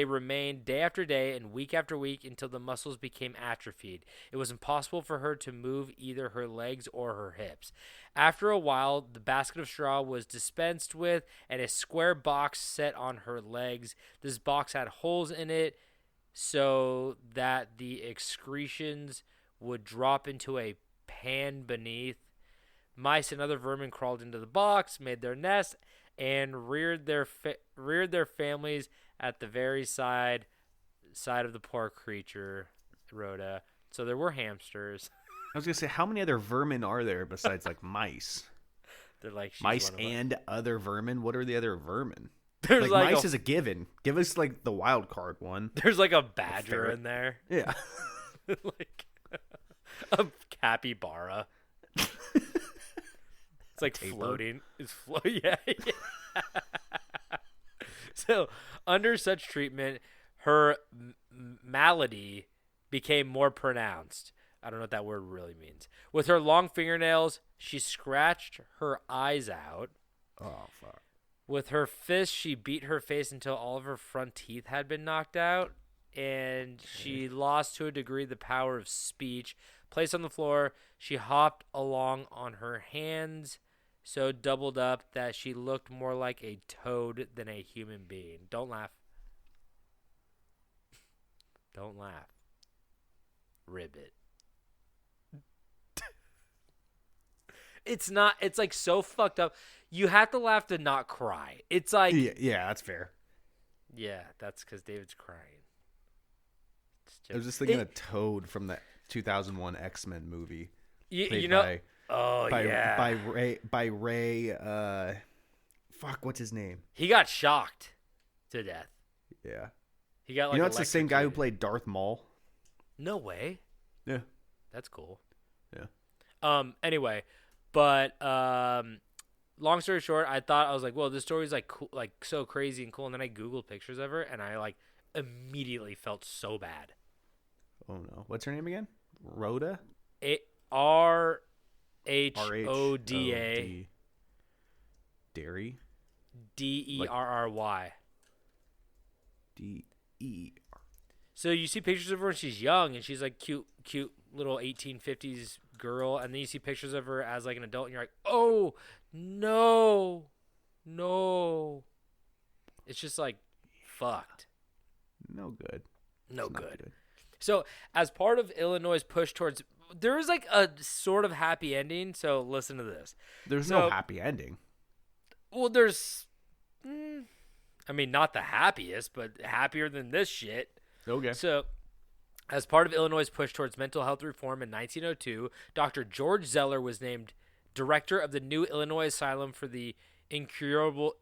remained day after day and week after week until the muscles became atrophied. It was impossible for her to move either her legs or her hips. After a while, the basket of straw was dispensed with and a square box set on her legs. This box had holes in it so that the excretions would drop into a pan beneath. Mice and other vermin crawled into the box, made their nests, and reared their families at the very side of the poor creature, Rhoda. So there were hamsters. I was gonna say, how many other vermin are there besides like mice? They're like mice and other vermin. What are the other vermin? There's like mice is a given. Give us like the wild card one. There's like a badger in there. Yeah, like a capybara. It's like floating. It's yeah. So, under such treatment, her malady became more pronounced. I don't know what that word really means. With her long fingernails, she scratched her eyes out. Oh, fuck. With her fist, she beat her face until all of her front teeth had been knocked out. And she lost to a degree the power of speech. Placed on the floor, she hopped along on her hands, so doubled up that she looked more like a toad than a human being. Don't laugh. Don't laugh. Ribbit. It's not, it's like so fucked up. You have to laugh to not cry. It's like. Yeah, that's fair. Yeah, that's because David's crying. I was just thinking of Toad from the 2001 X-Men movie. You know. By Ray. Fuck, what's his name? He got shocked to death. Yeah. He got like. You know, it's the same guy who played Darth Maul. No way. Yeah. That's cool. Yeah. Anyway, but long story short, I was like, well, this story's like cool, like so crazy and cool, and then I Googled pictures of her, and I like immediately felt so bad. Oh no! What's her name again? Rhoda. RHODA. Derry. DERRY. DE. So you see pictures of her when she's young, and she's like cute little 1850s girl, and then you see pictures of her as like an adult, and you're like, oh no. It's just like fucked. No good. No good. So as part of Illinois' push towards, there is like a sort of happy ending. So listen to this. There's no happy ending. Well, there's, I mean, not the happiest, but happier than this shit. Okay. So, as part of Illinois' push towards mental health reform in 1902, Dr. George Zeller was named director of the new Illinois Asylum for the incurable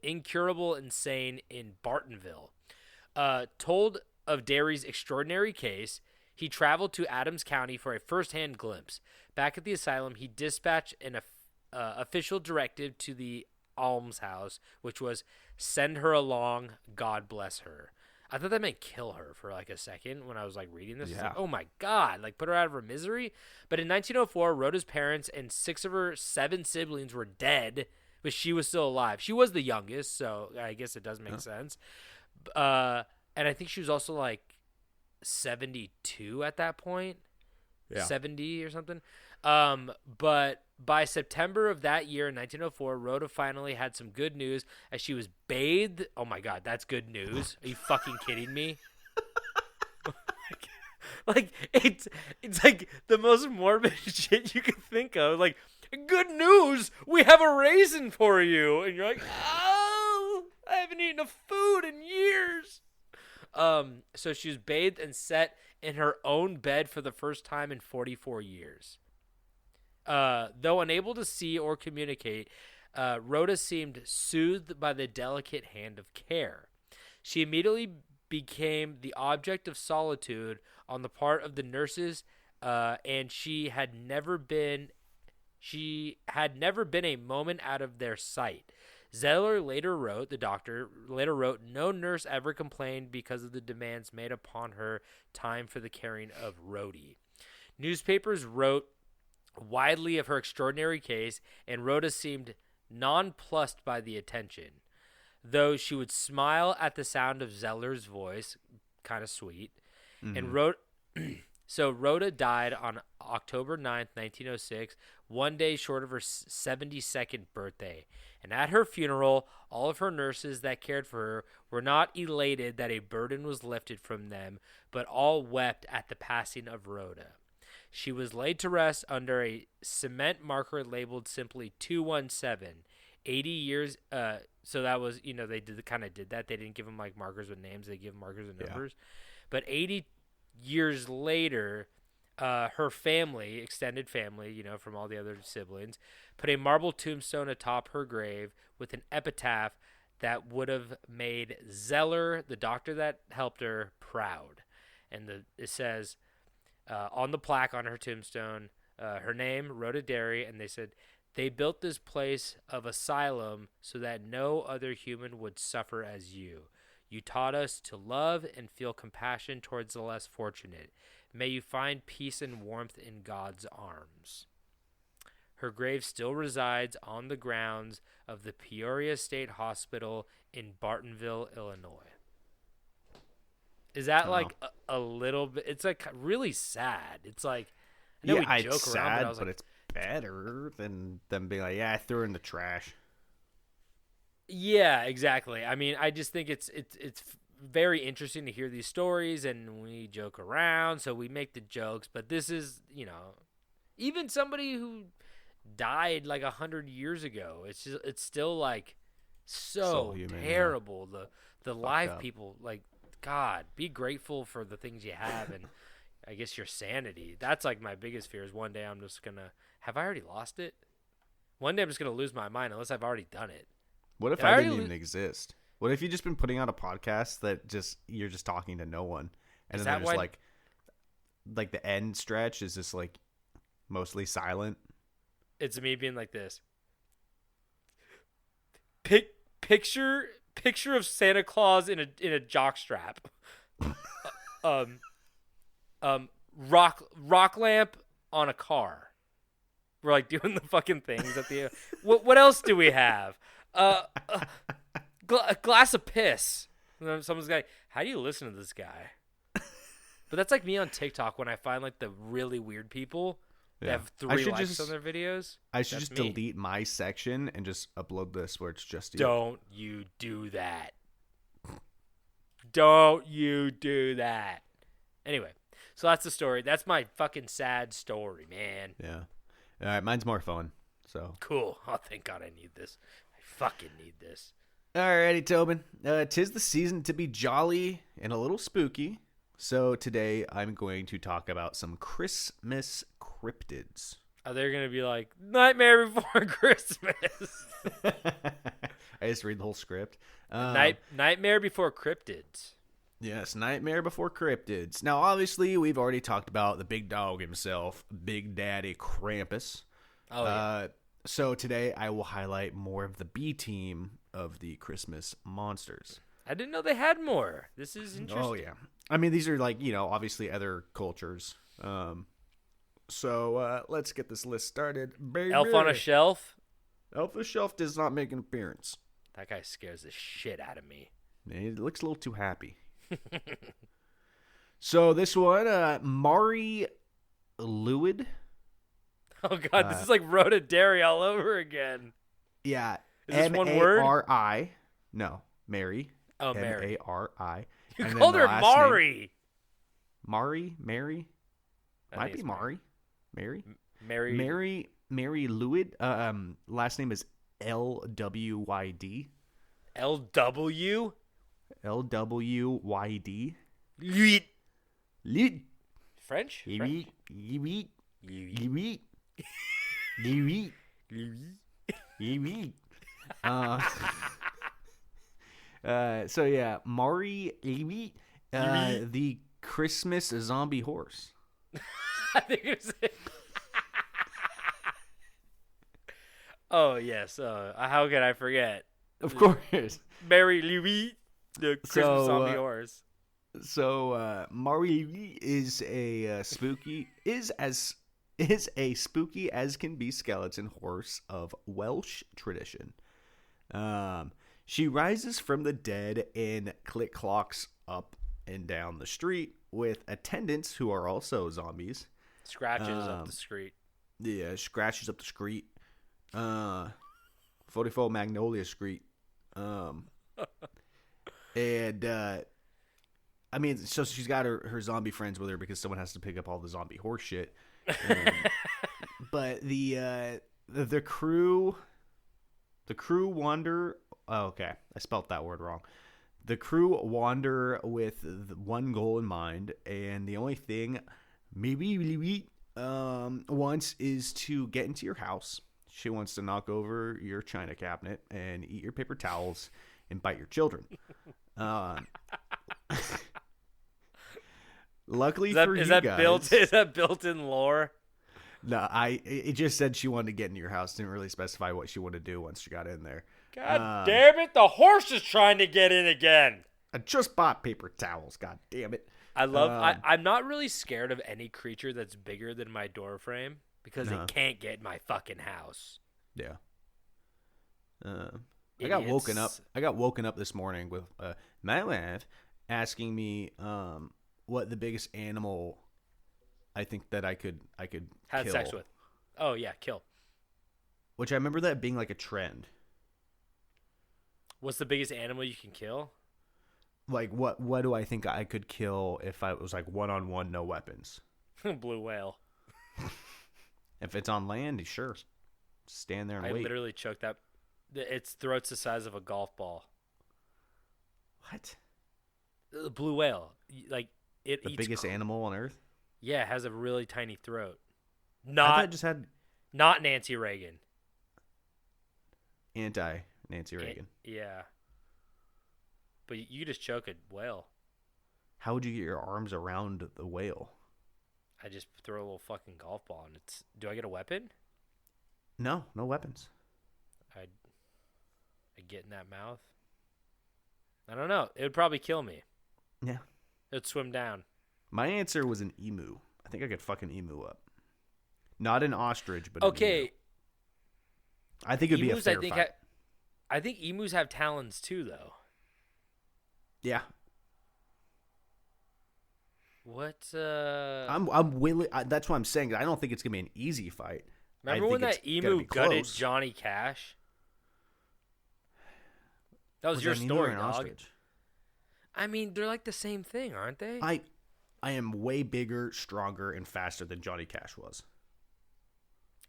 insane in Bartonville. Told of Derry's extraordinary case, he traveled to Adams County for a first-hand glimpse. Back at the asylum, he dispatched an official directive to the almshouse, which was, "Send her along, God bless her." I thought that meant kill her for like a second when I was like reading this. I was like, oh my God, like put her out of her misery. But in 1904, Rhoda's parents and 6 of her 7 siblings were dead, but she was still alive. She was the youngest, so I guess it does make sense. And I think she was also like 72 at that point, 70 or something. But by September of that year in 1904, Rhoda finally had some good news as she was bathed. Oh my God, that's good news. Are you fucking kidding me? Like it's like the most morbid shit you could think of. Like, good news, we have a raisin for you, and you're like, oh, I haven't eaten a food in years. So she was bathed and set in her own bed for the first time in 44 years. Though unable to see or communicate, Rhoda seemed soothed by the delicate hand of care. She immediately became the object of solitude on the part of the nurses, and she had never been a moment out of their sight. Zeller the doctor later wrote, no nurse ever complained because of the demands made upon her time for the caring of Rhodey. Newspapers wrote widely of her extraordinary case, and Rhoda seemed nonplussed by the attention. Though she would smile at the sound of Zeller's voice, kind of sweet. And Rhoda died on October 9th, 1906, one day short of her 72nd birthday. And at her funeral, all of her nurses that cared for her were not elated that a burden was lifted from them, but all wept at the passing of Rhoda. She was laid to rest under a cement marker labeled simply 217. 80 years, so that was, they did that. They didn't give them like markers with names, they give markers with numbers. But 80 years later, her family, extended family, from all the other siblings, put a marble tombstone atop her grave with an epitaph that would have made Zeller, the doctor that helped her, proud. And it says on the plaque on her tombstone, her name, Rhoda Derry, and they said, they built this place of asylum so that no other human would suffer as you. You taught us to love and feel compassion towards the less fortunate. May you find peace and warmth in God's arms. Her grave still resides on the grounds of the Peoria State Hospital in Bartonville, Illinois. Is that like a little bit? It's like really sad. It's like, I know we joke it's around, sad, but I was like, it's better than them being like, I threw her in the trash. yeah, exactly. I mean, I just think it's very interesting to hear these stories, and we joke around, so we make the jokes. But this is, even somebody who died like 100 years ago, it's still like so human, terrible. The live up. people, like, God, be grateful for the things you have, and I guess your sanity. That's like my biggest fear is one day I'm just gonna. Have I already lost it? One day I'm just gonna lose my mind unless I've already done it. What if I didn't even exist? What if you just been putting out a podcast that you're just talking to no one, and then there's like the end stretch is just like mostly silent? It's me being like this. Picture of Santa Claus in a jockstrap. Rock lamp on a car. We're like doing the fucking things at the. What else do we have? A glass of piss. And then someone's like, how do you listen to this guy? But that's like me on TikTok when I find like the really weird people that have 3 likes on their videos. I should just delete my section and just upload this where it's just you. Don't you do that. Don't you do that. Anyway, so that's the story. That's my fucking sad story, man. Yeah. All right, mine's more fun. So cool. Oh, thank God I need this. I fucking need this. Alrighty, Tobin. 'Tis the season to be jolly and a little spooky. So today I'm going to talk about some Christmas cryptids. Are they going to be like Nightmare Before Christmas? I just read the whole script. Nightmare Before Cryptids. Yes, Nightmare Before Cryptids. Now, obviously, we've already talked about the big dog himself, Big Daddy Krampus. Oh, yeah. So today I will highlight more of the B team of the Christmas monsters. I didn't know they had more. This is interesting. Oh, yeah. I mean, these are like, obviously other cultures. So let's get this list started. Baby. Elf on a Shelf. Elf on a Shelf does not make an appearance. That guy scares the shit out of me. It looks a little too happy. So this one, Mari Lewid. Oh, God. This is like Rhoda Derry all over again. Yeah. Is this one word? M-A-R-I. No, Mary. Oh, Mary. M-A-R-I. You And called then the her last Mari. name- Mari? Mary? I Might think be it's Mari. Mary? Mary. Mary Lewid. Last name is L-W-Y-D. L-W? L-W-Y-D. Yeet. Lewid. French? Yeet. Yeet. Yeet. Yeet. Yeet. Yeet. So yeah, Mari Yeet. The Christmas zombie horse. I think it was Oh, yes. How could I forget? Of course. Mary Louis, the Christmas zombie horse. So Mari is a spooky is a spooky as can be skeleton horse of Welsh tradition. She rises from the dead and click clocks up and down the street with attendants who are also zombies. Scratches up the street. Yeah, scratches up the street. 44 Magnolia Street. And I mean, so she's got her zombie friends with her because someone has to pick up all the zombie horse shit. But the crew wander. Oh, okay, I spelt that word wrong. The crew wander with one goal in mind, and the only thing maybe wants is to get into your house. She wants to knock over your china cabinet and eat your paper towels and bite your children. Luckily for you guys, is that built-in lore? No, it just said she wanted to get into your house. Didn't really specify what she wanted to do once she got in there. God damn it! The horse is trying to get in again. I just bought paper towels. God damn it! I'm not really scared of any creature that's bigger than my door frame because they can't get in my fucking house. Yeah. I got woken up this morning with my wife asking me what the biggest animal I think that I could Had kill. sex with. Oh yeah, kill. Which I remember that being like a trend. What's the biggest animal you can kill? Like what do I think I could kill if I was like one-on-one, no weapons? Blue whale. If it's on land, sure. Stand there and I wait. literally choked that. Its throat's the size of a golf ball. What? The blue whale, like it The eats biggest animal on Earth? Yeah, it has a really tiny throat. I thought it just had Not Nancy Reagan. anti-Nancy Reagan. Yeah. But you just choke a whale. How would you get your arms around the whale? I just throw a little fucking golf ball and it's. Do I get a weapon? No weapons. I get in that mouth. I don't know. It would probably kill me. Yeah. It'd swim down. My answer was an emu. I think I could fuck an emu up. Not an ostrich, but okay. An emu. I think it'd be a fair fight. I think emus have talons too, though. Yeah. What? I'm willing. That's what I'm saying. I don't think it's gonna be an easy fight. Remember when that emu gutted Johnny Cash? That was your story, dog. Ostrich? I mean, they're like the same thing, aren't they? I am way bigger, stronger, and faster than Johnny Cash was.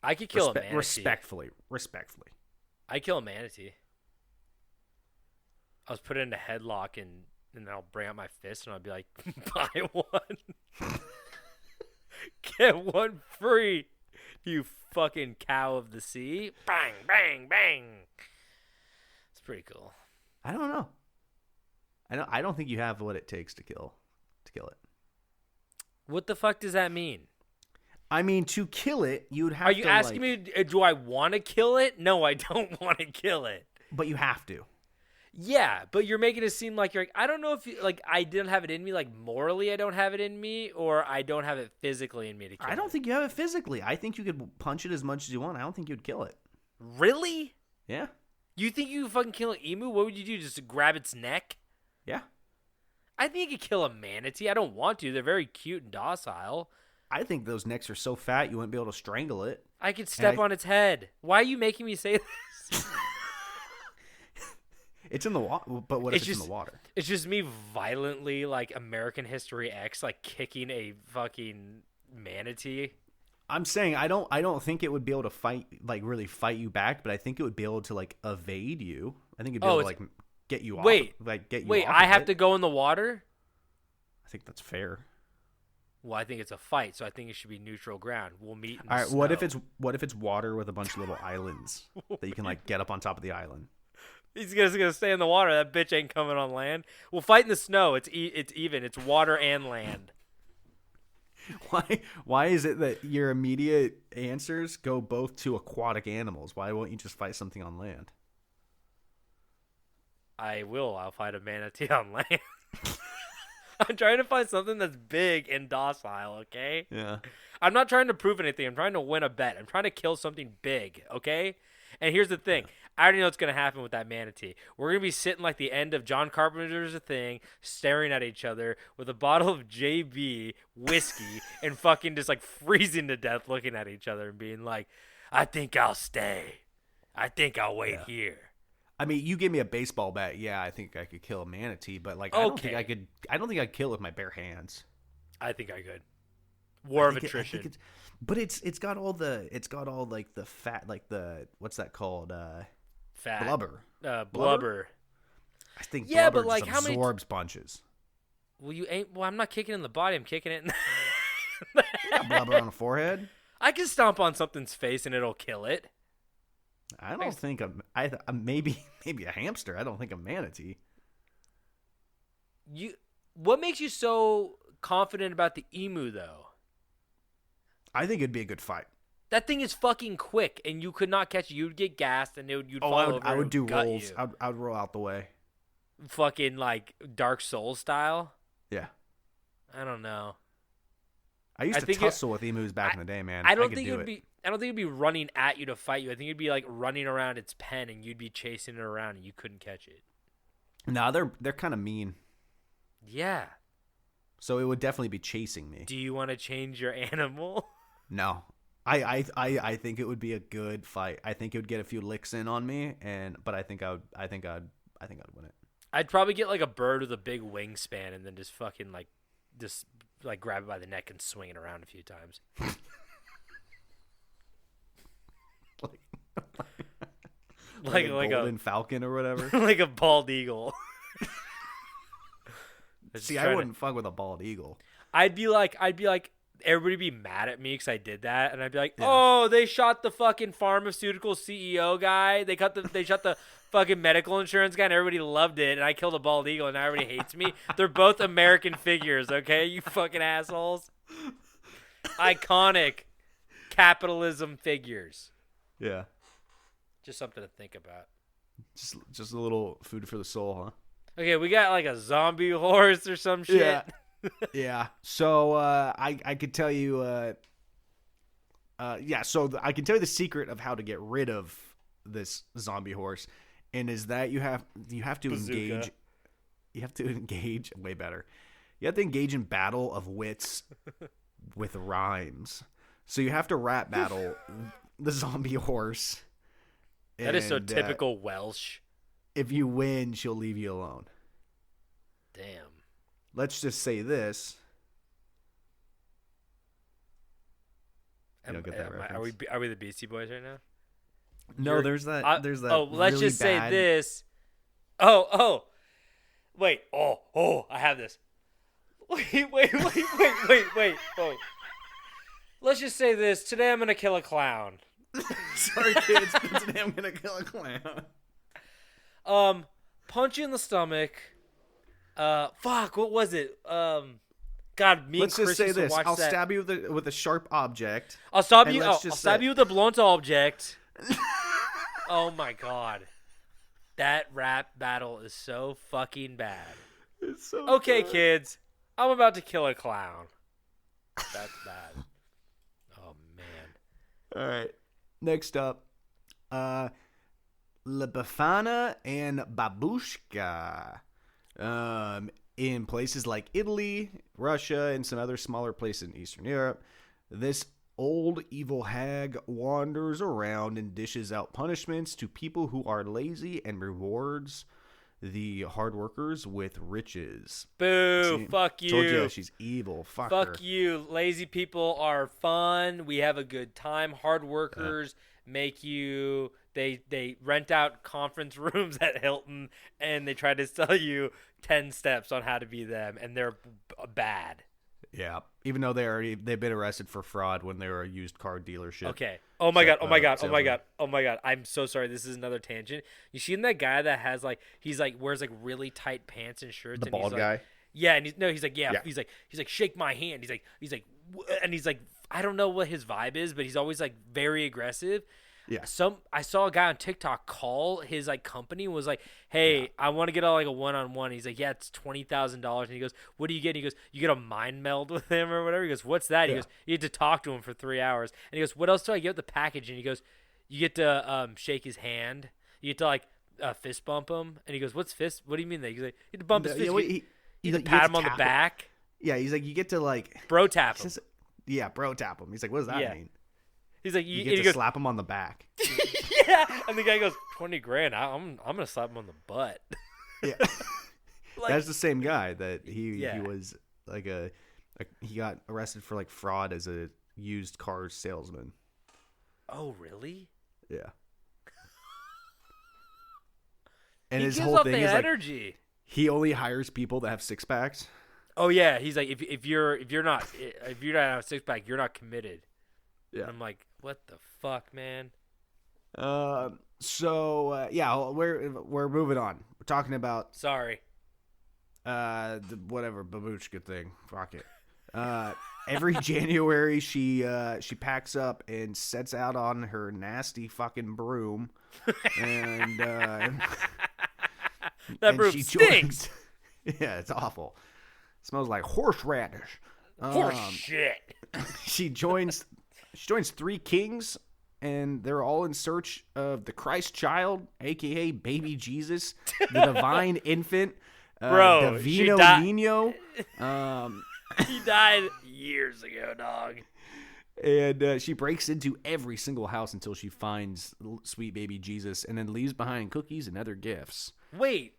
I could kill a manatee. Respectfully. I'd kill a manatee. I was put in a headlock and And I'll bring out my fist and I'll be like, buy one. Get one free, you fucking cow of the sea. Bang, bang, bang. It's pretty cool. I don't know. I don't think you have what it takes to kill it. What the fuck does that mean? I mean, to kill it, you'd have Are to. you asking me, do I want to kill it? No, I don't want to kill it. But you have to. Yeah, but you're making it seem like you're like, I don't know if I didn't have it in me, like morally I don't have it in me, or I don't have it physically in me to kill it. I don't think you have it physically. I think you could punch it as much as you want. I don't think you'd kill it. Really? Yeah. You think you could fucking kill an emu? What would you do? Just grab its neck? Yeah. I think you could kill a manatee. I don't want to. They're very cute and docile. I think those necks are so fat you wouldn't be able to strangle it. I could step on its head. Why are you making me say this? It's in the water, but what if it's in the water? It's just me violently, like American History X, like kicking a fucking manatee. I'm saying I don't think it would be able to fight, like really fight you back, but I think it would be able to like evade you. I think it'd be able to like get you off. Wait, I have to go in the water? I think that's fair. Well, I think it's a fight, so I think it should be neutral ground. We'll meet in the All right, snow. what if it's water with a bunch of little islands that you can like get up on top of the island? He's just gonna stay in the water. That bitch ain't coming on land. We'll fight in the snow. It's even. It's water and land. Why is it that your immediate answers go both to aquatic animals? Why won't you just fight something on land? I will. I'll fight a manatee on land. I'm trying to find something that's big and docile, okay? Yeah. I'm not trying to prove anything. I'm trying to win a bet. I'm trying to kill something big, okay? And here's the thing. I already know what's going to happen with that manatee. We're going to be sitting like the end of John Carpenter's A Thing, staring at each other with a bottle of JB whiskey and fucking just like freezing to death looking at each other and being like, I think I'll stay. I think I'll wait here. I mean, you give me a baseball bat, yeah, I think I could kill a manatee, but like I don't think I could kill it with my bare hands. I think I could. War of attrition. But it's got all like the fat, like the what's that called? Fat blubber. Blubber. I think yeah, blubber but like just how many absorbs bunches. Well, you ain't. Well, I'm not kicking it in the body. I'm kicking it in Blubber on the forehead. I can stomp on something's face and it'll kill it. I don't think maybe a hamster. I don't think a manatee. What makes you so confident about the emu though? I think it'd be a good fight. That thing is fucking quick, and you could not catch it. You'd get gassed, and you'd fall over. I would do gut rolls. you. I'd roll out the way. Fucking like Dark Souls style. Yeah. I don't know. I used to tussle with emus back in the day, man. I don't think it'd be running at you to fight you. I think it'd be like running around its pen, and you'd be chasing it around, and you couldn't catch it. Nah, they're kind of mean. Yeah. So it would definitely be chasing me. Do you want to change your animal? No. I think it would be a good fight. I think it would get a few licks in on me, but I think I'd win it. I'd probably get like a bird with a big wingspan, and then just fucking grab it by the neck and swing it around a few times. like a golden falcon or whatever. Like a bald eagle. See, I wouldn't fuck with a bald eagle. I'd be like, everybody be mad at me because I did that, and I'd be like, oh, they shot the fucking pharmaceutical CEO guy. They shot the fucking medical insurance guy, and everybody loved it. And I killed a bald eagle, and now everybody hates me. They're both American figures, okay? You fucking assholes. Iconic capitalism figures. Yeah. Just something to think about. Just a little food for the soul, huh? Okay, we got like a zombie horse or some shit. Yeah. Yeah. So I could tell you. So I can tell you the secret of how to get rid of this zombie horse, and is that you have to engage. You have to engage way better. You have to engage in battle of wits with rhymes. So you have to rap battle the zombie horse. That is so typical Welsh. If you win, she'll leave you alone. Damn. Let's just say this. You don't get that reference. Are we the Beastie Boys right now? No, there's that. There's that. Oh, let's really just bad... say this. Oh. Wait. Oh, I have this. Wait. Let's just say this. Today I'm going to kill a clown. Sorry, kids, but today I'm gonna kill a clown. Punch you in the stomach. Fuck, what was it? God, me Let's and just Chris say used to this: watch I'll that. stab you with a sharp object. I'll stab and you. let's I'll just stab say- you with a blunt object. Oh my god, that rap battle is so fucking bad. It's so Okay, bad. kids, I'm about to kill a clown. That's bad. Oh man. All right. Next up, La Befana and Babushka. In places like Italy, Russia, and some other smaller places in Eastern Europe, this old evil hag wanders around and dishes out punishments to people who are lazy and rewards the hard workers with riches. Boo! See, Fuck you! Told you she's evil. Fuck her. Fuck you! Lazy people are fun. We have a good time. Hard workers make you. They rent out conference rooms at Hilton and they try to sell you 10 steps on how to be them, and they're bad. Yeah, even though they've been arrested for fraud when they were a used car dealership. Okay. Oh my god. Salesman. Oh my god. I'm so sorry. This is another tangent. You seen that guy that has wears really tight pants and shirts. The and he's bald like, guy. Yeah, and he's like, yeah. Yeah. He's like, shake my hand. And he's like, I don't know what his vibe is, but he's always like very aggressive. Yeah. I saw a guy on TikTok call his company and was like, "Hey, I want to get a one-on-one." He's like, "Yeah, it's $20,000." And he goes, "What do you get?" And he goes, "You get a mind meld with him or whatever." He goes, "What's that?" He goes, "You get to talk to him for 3 hours." And he goes, "What else do I get with the package?" And he goes, "You get to shake his hand. You get to fist bump him." And he goes, "What's fist? What do you mean that?" He's like, "You get to bump his fist. You get to pat him on the back." Yeah, he's like, you get to Bro tap him. Yeah, bro tap him. He's like, what does that Yeah. mean? He's like, You and get he to goes, slap him on the back. yeah. And the guy goes, $20,000. I'm gonna slap him on the butt. Yeah. That's the same guy that he Yeah. was he got arrested for fraud as a used car salesman. Oh, really? Yeah. And He his gives whole off thing the is energy. he only hires people that have six packs. Oh yeah, he's like, if you're not a 6-pack, you're not committed. Yeah. And I'm like, what the fuck, man? So we're moving on. We're talking about Sorry. the whatever babushka thing. Fuck it. Every January she packs up and sets out on her nasty fucking broom, and That broom she stinks. Yeah, it's awful. Smells like horseradish. Horse shit. She joins 3 kings, and they're all in search of the Christ child, aka baby Jesus, the divine infant, Bro, she Divino died- Nino. He died years ago, dog. And she breaks into every single house until she finds sweet baby Jesus, and then leaves behind cookies and other gifts. Wait.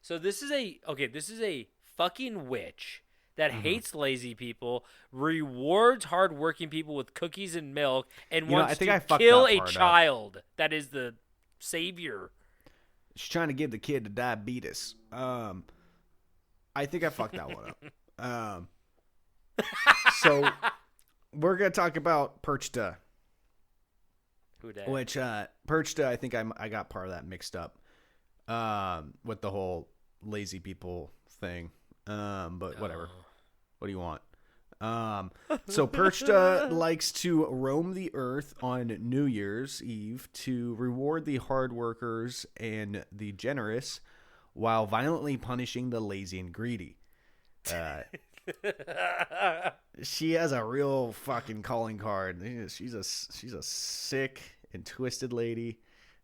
So this is a fucking witch that hates lazy people, rewards hardworking people with cookies and milk, and wants I think I to fucked kill that a part up. child that is the savior. She's trying to give the kid the diabetes. I think I fucked that one up. So we're gonna talk about Perchta, Who dat? which Perchta, I think I got part of that mixed up with the whole lazy people thing. But whatever. What do you want? So Perchta likes to roam the earth on New Year's Eve to reward the hard workers and the generous, while violently punishing the lazy and greedy. She has a real fucking calling card. She's a sick and twisted lady.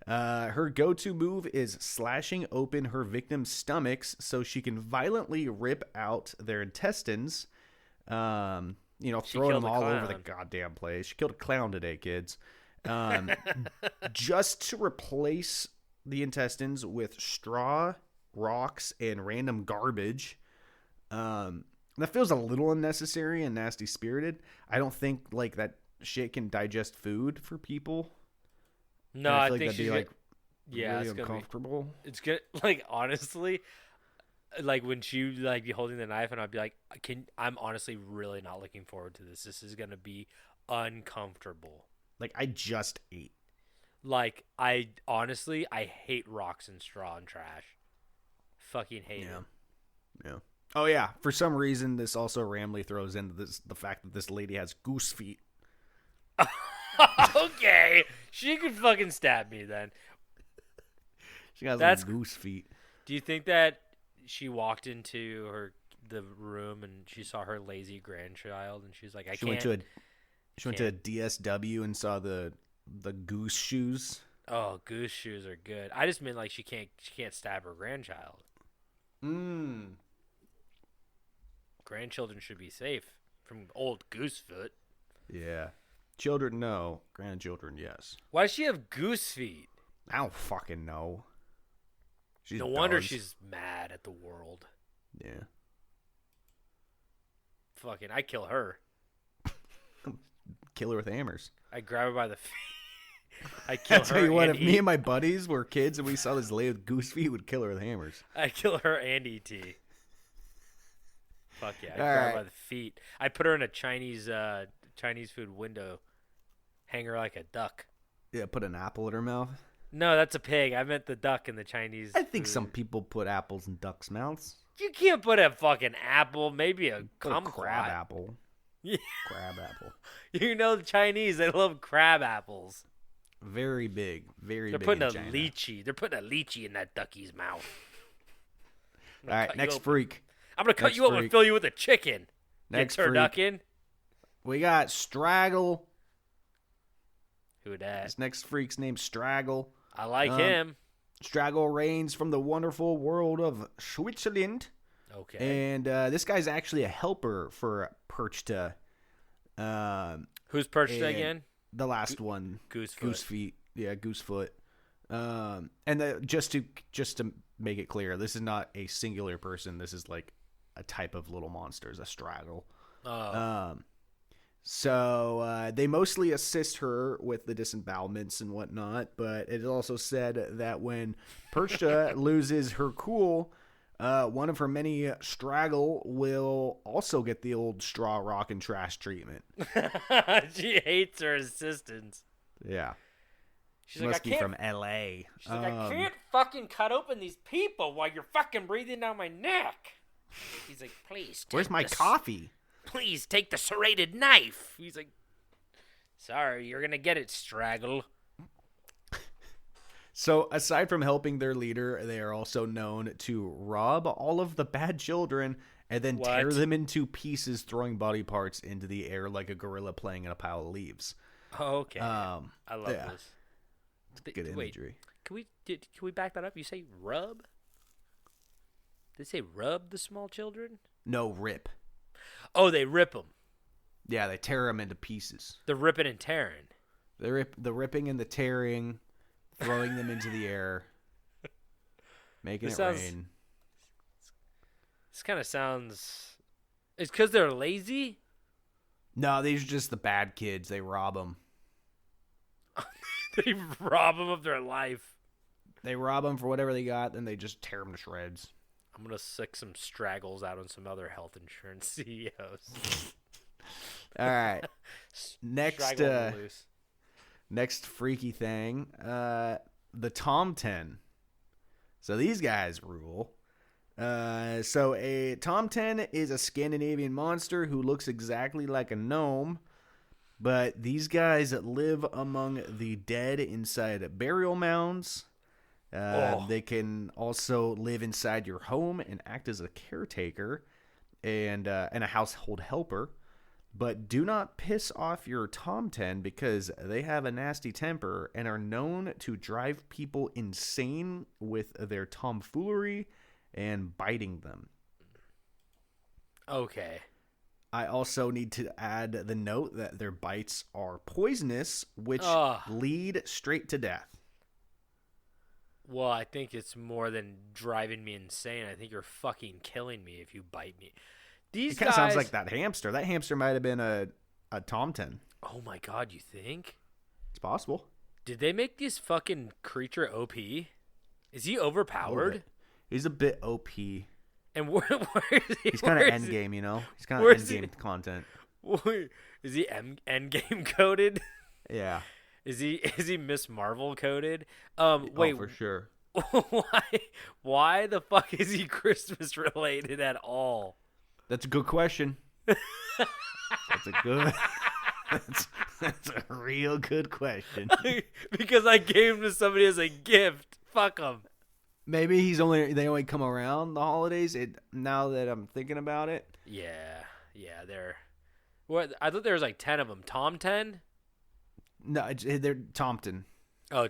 Her go-to move is slashing open her victims' stomachs so she can violently rip out their intestines. Throwing them killed a all over the clown. goddamn place. She killed a clown today, kids. Just to replace the intestines with straw, rocks, and random garbage. That feels a little unnecessary and nasty spirited. I don't think that shit can digest food for people. No, And I feel think that'd she's be yeah, really it's gonna be. uncomfortable. It's good. Honestly, Like when she like be holding the knife, and I'd be like, I'm honestly really not looking forward to this. This is gonna be uncomfortable. Like, I just ate. Like, I hate rocks and straw and trash. Fucking hate it. Yeah. Oh yeah. For some reason, this also randomly throws in the fact that this lady has goose feet. Okay, she could fucking stab me then. She has goose feet. Do you think that she walked into the room and she saw her lazy grandchild and she's like, She went to a DSW and saw the goose shoes. Mm. Oh, goose shoes are good. I just meant like she can't stab her grandchild. Grandchildren should be safe from old Goosefoot. Yeah. Children, no. Grandchildren, yes. Why does she have goose feet? I don't fucking know. No wonder she's mad at the world. Yeah. Fucking, I kill her. Kill her with hammers. I grab her by the feet. I kill her. I tell you what, and if me and my buddies were kids and we saw this lady with goose feet, we'd kill her with hammers. I kill her and E.T. Fuck yeah. I grab her by the feet. I put her in a Chinese food window. Hang her like a duck. Yeah, put an apple in her mouth. No, that's a pig. I meant the duck in the Chinese I think food. some people put apples in ducks' mouths. You can't put a fucking apple, maybe a Crab kumquat. apple. Yeah. Crab apple. You know the Chinese, they love crab apples. Very big. Very They're big putting in a China. lychee. They're putting a lychee in that ducky's mouth. All right, next freak. I'm going to cut Next you up and freak. fill you with a chicken. Next you freak. turducken. We got Straggle. Who dat? This next freak's named Straggle. I like him. Straggle reigns from the wonderful world of Switzerland. Okay. And this guy's actually a helper for Perchta. Who's Perchta and again? The last one. Goosefoot. Goosefeet. Yeah, Goosefoot. Just to make it clear, this is not a singular person. This is like a type of little monsters, a Straggle. Oh. So they mostly assist her with the disembowelments and whatnot, but it is also said that when Perchta loses her cool, one of her many Straggle will also get the old straw, rock, and trash treatment. She hates her assistants. Yeah. She's She like, must be from L.A. She's like, I can't fucking cut open these people while you're fucking breathing down my neck. He's like, please. Where's my coffee? Please take the serrated knife. He's like, sorry, you're going to get it, Straggle. So, aside from helping their leader, they are also known to rob all of the bad children and then tear them into pieces, throwing body parts into the air like a gorilla playing in a pile of leaves. Okay. I love this. Good imagery. Can we back that up? You say rub? Did they say rub the small children? No, rip. Oh, they rip them. Yeah, they tear them into pieces. The ripping and tearing. The ripping and the tearing, throwing them into the air, making it rain. This kind of sounds... It's because they're lazy? No, these are just the bad kids. They rob them. They rob them of their life. They rob them for whatever they got, then they just tear them to shreds. I'm going to sick some Straggles out on some other health insurance CEOs. All right. Next freaky thing, the Tom 10. So these guys rule. So a Tom 10 is a Scandinavian monster who looks exactly like a gnome, but these guys live among the dead inside burial mounds. They can also live inside your home and act as a caretaker and a household helper. But do not piss off your Tom 10 because they have a nasty temper and are known to drive people insane with their tomfoolery and biting them. Okay. I also need to add the note that their bites are poisonous, which lead straight to death. Well, I think it's more than driving me insane. I think you're fucking killing me if you bite me. These it kind of sounds like that hamster. That hamster might have been a Tom 10. Oh my god, you think? It's possible. Did they make this fucking creature OP? Is he overpowered? He's a bit OP. And where is he? He's kind of where is end he- game, you know. He's kind of where's end he- game content. Is he end game coded? Yeah. Is he Miss Marvel coded? Wait, for sure. why the fuck is he Christmas related at all? That's a good question. That's a good. That's a real good question. Because I gave him to somebody as a gift. Fuck him. Maybe they only come around the holidays. Now that I'm thinking about it. Yeah, they're. What? I thought there was like 10 of them. Tom 10? No, they're Tompton. Oh.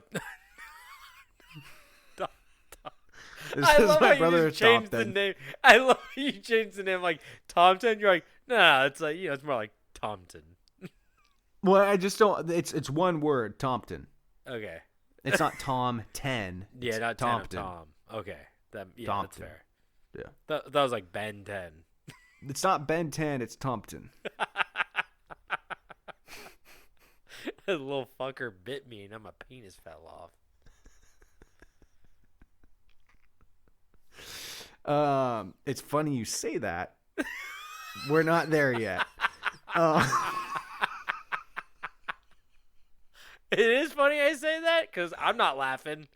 This I is love my how brother you just changed the Tompton. name. I love how you changed the name like Tom 10. You're like, nah, it's like, it's more like Tompton. Well, I just don't. It's one word, Tompton. Okay. It's not Tom 10. Yeah, It's not 10 of Tompton. Tom. Okay. That's Tompton. fair. Yeah. That was like Ben 10. It's not Ben 10. It's Tompton. The little fucker bit me and now my penis fell off. It's funny you say that. We're not there yet. It is funny I say that because I'm not laughing.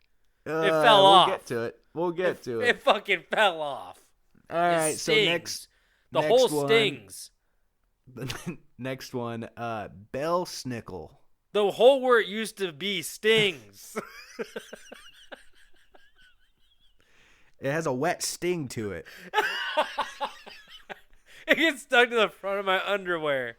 It fell we'll off. We'll get to it. It fucking fell off. All right. It So stings. The next whole one, stings. The next one, Bell Snickle. The whole word used to be stings. It has a wet sting to it. It gets stuck to the front of my underwear.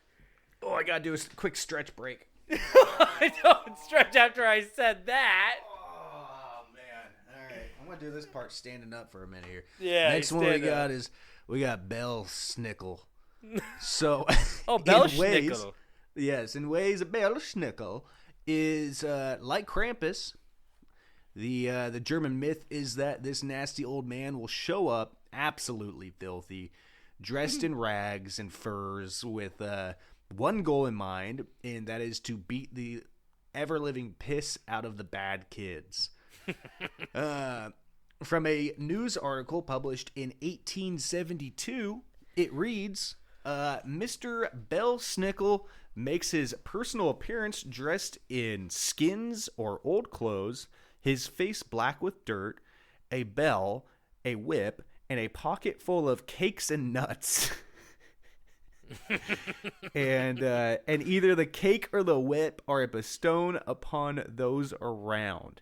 Oh, I gotta do a quick stretch break. I don't stretch after I said that. Oh man! All right, I'm gonna do this part standing up for a minute here. Yeah. Next you one we stand up. got is Bell Snickle. So, Oh, in Bell ways- Schnickel. Yes, in ways, a Bell Snickle is like Krampus. The German myth is that this nasty old man will show up absolutely filthy, dressed in rags and furs, with one goal in mind, and that is to beat the ever-living piss out of the bad kids. From a news article published in 1872, it reads, Mr. Bell Snickle makes his personal appearance dressed in skins or old clothes, his face black with dirt, a bell, a whip, and a pocket full of cakes and nuts. and either the cake or the whip are bestowed upon those around.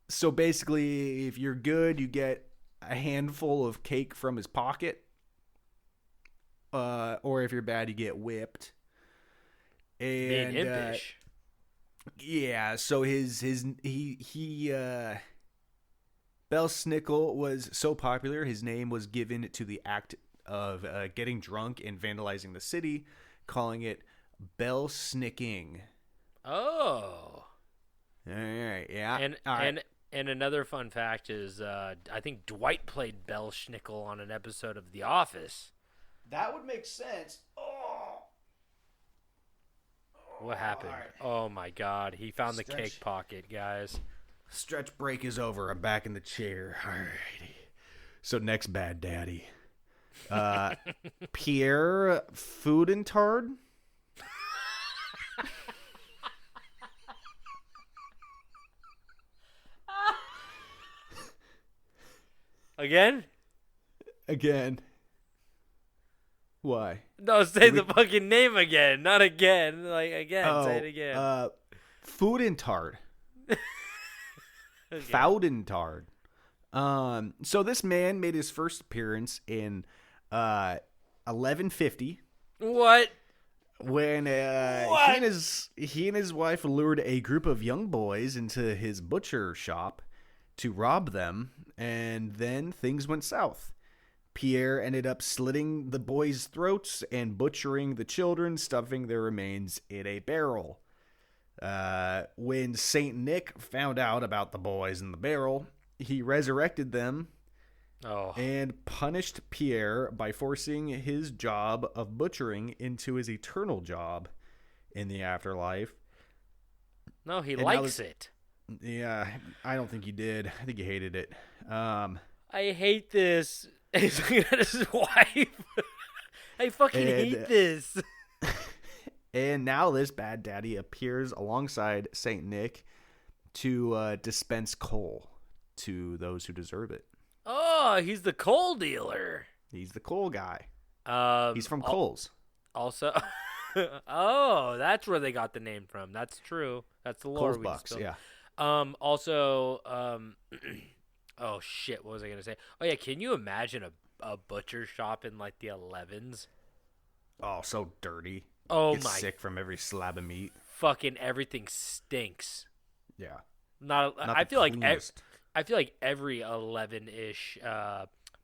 So basically, if you're good, you get a handful of cake from his pocket. Or if you're bad, you get whipped. And Being impish. yeah, so Bell Snickle was so popular, his name was given to the act of getting drunk and vandalizing the city, calling it Bell Snicking. Oh. All right, yeah. And another fun fact is, I think Dwight played Bell Schnickel on an episode of The Office. That would make sense. What happened? all right. Oh my God, he found the Stretch. cake pocket, guys. Stretch break is over. I'm back in the chair. Alrighty. So next bad daddy. Pierre Foodentard. Again? Again. Why? No, say the fucking name again, not again. Like again, say it again. Foodentard. Okay. Foudentard. So this man made his first appearance in 1150 What? when What? he and his wife lured a group of young boys into his butcher shop to rob them, and then things went south. Pierre ended up slitting the boys' throats and butchering the children, stuffing their remains in a barrel. When Saint Nick found out about the boys in the barrel, he resurrected them Oh, and punished Pierre by forcing his job of butchering into his eternal job in the afterlife. no, he and that likes was- it. Yeah, I don't think he did. I think he hated it. I hate this. And he's looking at his wife. I fucking hate this. And now this bad daddy appears alongside Saint Nick to dispense coal to those who deserve it. Oh, he's the coal dealer. He's the coal guy. He's from Coles. Coles. Also, oh, that's where they got the name from. That's true. That's the lore. Coles Bucks, yeah. Also, oh shit, what was I gonna say? Oh yeah, can you imagine a butcher shop in like the 11s? Oh, so dirty. Oh Get my! sick from every slab of meat. Fucking everything stinks. Yeah. Not the I feel like cleanest. I feel like every 11-ish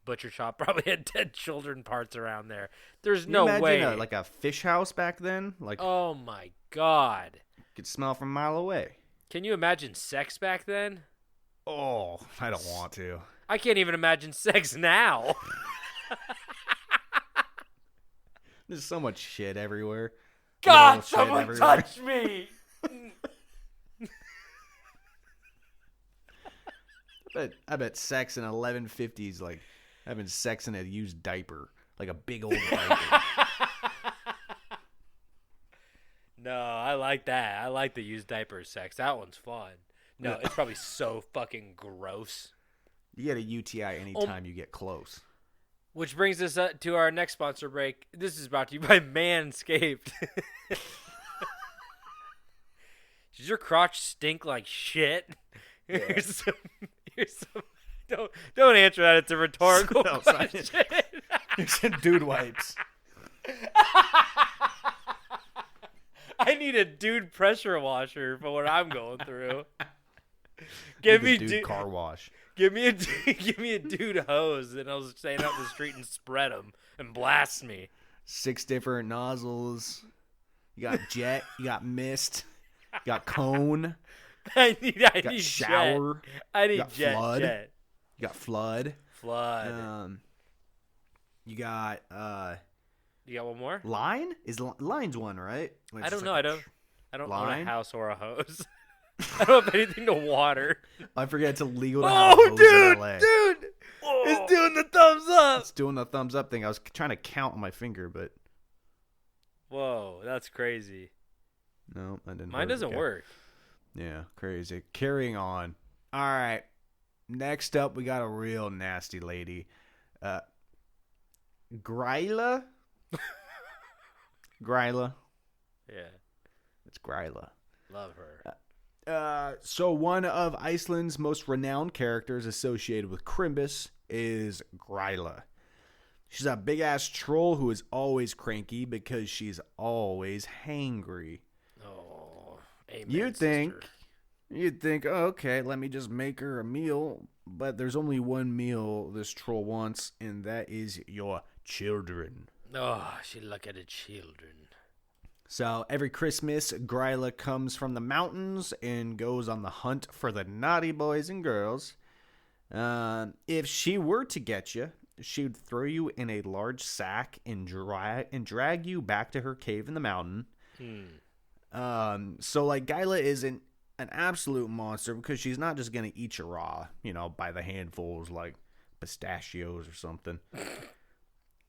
butcher shop probably had dead children parts around there. There's Can no you imagine way. like a fish house back then? Like, Oh my god! you could smell from a mile away. Can you imagine sex back then? Oh, I don't want to. I can't even imagine sex now. There's so much shit everywhere. God, Little shit someone everywhere. touch me! I bet sex in 1150s, like having sex in a used diaper, like a big old diaper. No, I like that. I like the used diaper sex. That one's fun. No, it's probably so fucking gross. You get a UTI anytime you get close. Which brings us to our next sponsor break. This is brought to you by Manscaped. Does your crotch stink like shit? Yeah. Here's some. Don't answer that. It's a rhetorical No, question. Here's some dude wipes. I need a dude pressure washer for what I'm going through. Give me dude car wash. Give me a dude hose, and I'll stand out in the street and spread them and blast me. 6 different nozzles. You got jet. You got mist. You got cone. I need You got jet. shower. I need You got jet. flood. Jet. You got flood. Flood. You got You got one more? line. Line's one, right? When I it's don't just know. like I don't own line? a house or a hose. I don't have anything to water. I forget it's illegal to have a Oh, hose dude, in LA. dude! It's doing the thumbs up. It's doing the thumbs up thing. I was trying to count on my finger, but Whoa, that's crazy. no, I didn't. Mine doesn't work. Yeah, crazy. Carrying on. All right. Next up, we got a real nasty lady. Gryla? Gryla. Yeah, It's Gryla. love her. So one of Iceland's most renowned characters associated with Crimbus is Gryla. She's a big-ass troll who is always cranky because she's always hangry. Oh, amen, You'd sister. think, oh, okay, let me just make her a meal. But there's only one meal this troll wants, and that is your children. Oh, she look at the children. So every Christmas, Gryla comes from the mountains and goes on the hunt for the naughty boys and girls. If she were to get you, she would throw you in a large sack and drag you back to her cave in the mountain. So like Gryla isn't an absolute monster because she's not just gonna eat you raw, by the handfuls like pistachios or something.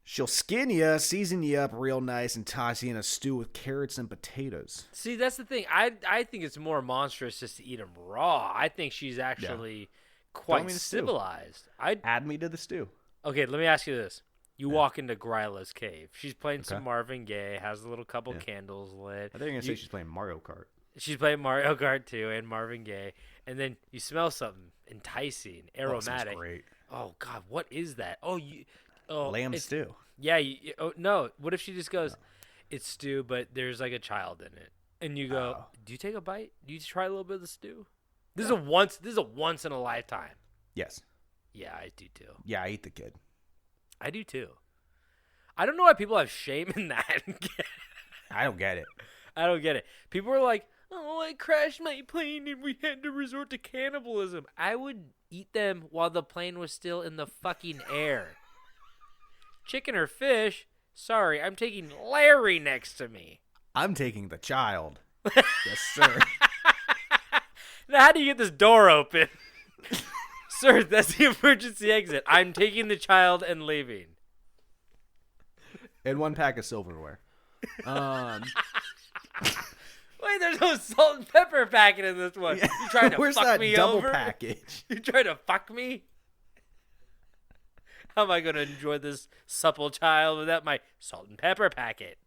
She'll skin you, season you up real nice, and toss you in a stew with carrots and potatoes. See, that's the thing. I think it's more monstrous just to eat them raw. I think she's actually Throw quite me in a stew. civilized. Add me to the stew. Okay, let me ask you this. You walk into Gryla's cave. She's playing some Okay. Marvin Gaye, has a little couple candles lit. I think you're gonna say she's playing Mario Kart. She's playing Mario Kart 2 and Marvin Gaye. And then you smell something enticing, Oh, that sounds aromatic. great. Oh, God, what is that? Lamb it's- stew. Yeah, no. What if she just goes, it's stew, but there's like a child in it, and you go, do you take a bite? Do you try a little bit of the stew? This is a once in a lifetime. Yes. Yeah, I do too. Yeah, I eat the kid. I do too. I don't know why people have shame in that. I don't get it. I don't get it. People are like, oh, I crashed my plane and we had to resort to cannibalism. I would eat them while the plane was still in the fucking air. Chicken or fish? Sorry, I'm taking Larry next to me. I'm taking the child. Yes, sir. Now, how do you get this door open? Sir, that's the emergency exit. I'm taking the child and leaving. And 1 pack of silverware. Wait, there's no salt and pepper packet in this one. You trying to Where's fuck that me double over? package? You trying to fuck me? How am I going to enjoy this supple child without my salt and pepper packet?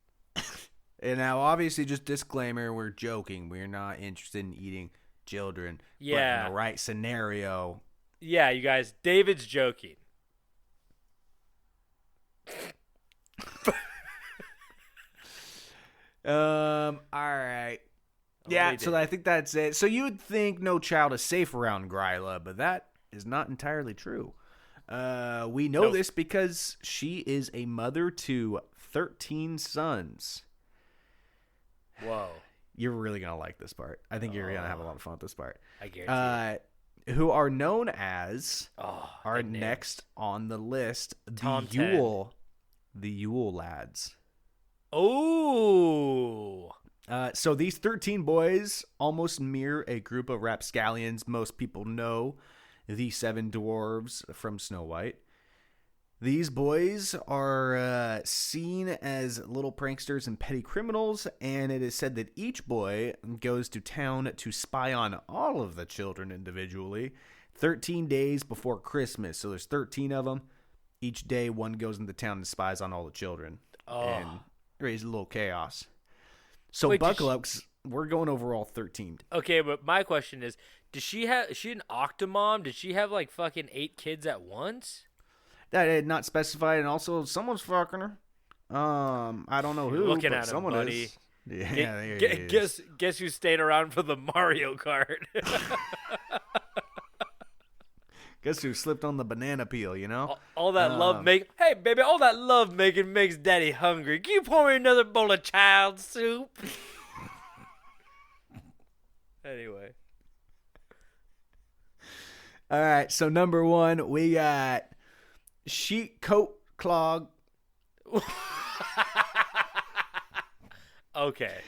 And now, obviously, just disclaimer, we're joking. We're not interested in eating children. Yeah. But in the right scenario. Yeah, you guys, David's joking. All right. Yeah, so I think that's it. So you would think no child is safe around Gryla, but that is not entirely true. We know this because she is a mother to 13 sons. Whoa. You're really going to like this part. I think you're going to have a lot of fun with this part. I guarantee Who are known as, are next on the list, Tom the Yule lads. Oh. So these 13 boys almost mirror a group of rapscallions most people know, the 7 dwarves from Snow White. These boys are seen as little pranksters and petty criminals, and it is said that each boy goes to town to spy on all of the children individually 13 days before Christmas. So there's 13 of them. Each day, one goes into town and spies on all the children and raise a little chaos. So Wait, buckle up, 'cause we're going over all 13. Okay, but my question is she an octomom? Did she have like fucking 8 kids at once? That had not specified, and also someone's fucking her. I don't know who, Looking but at him, someone buddy. is. Yeah, there it is. Guess who's staying around for the Mario Kart? Guess who slipped on the banana peel, you know? All that love make. Hey, baby, all that love making makes Daddy hungry. Can you pour me another bowl of child soup? Anyway. All right, so number 1, we got sheep coat clog. Okay.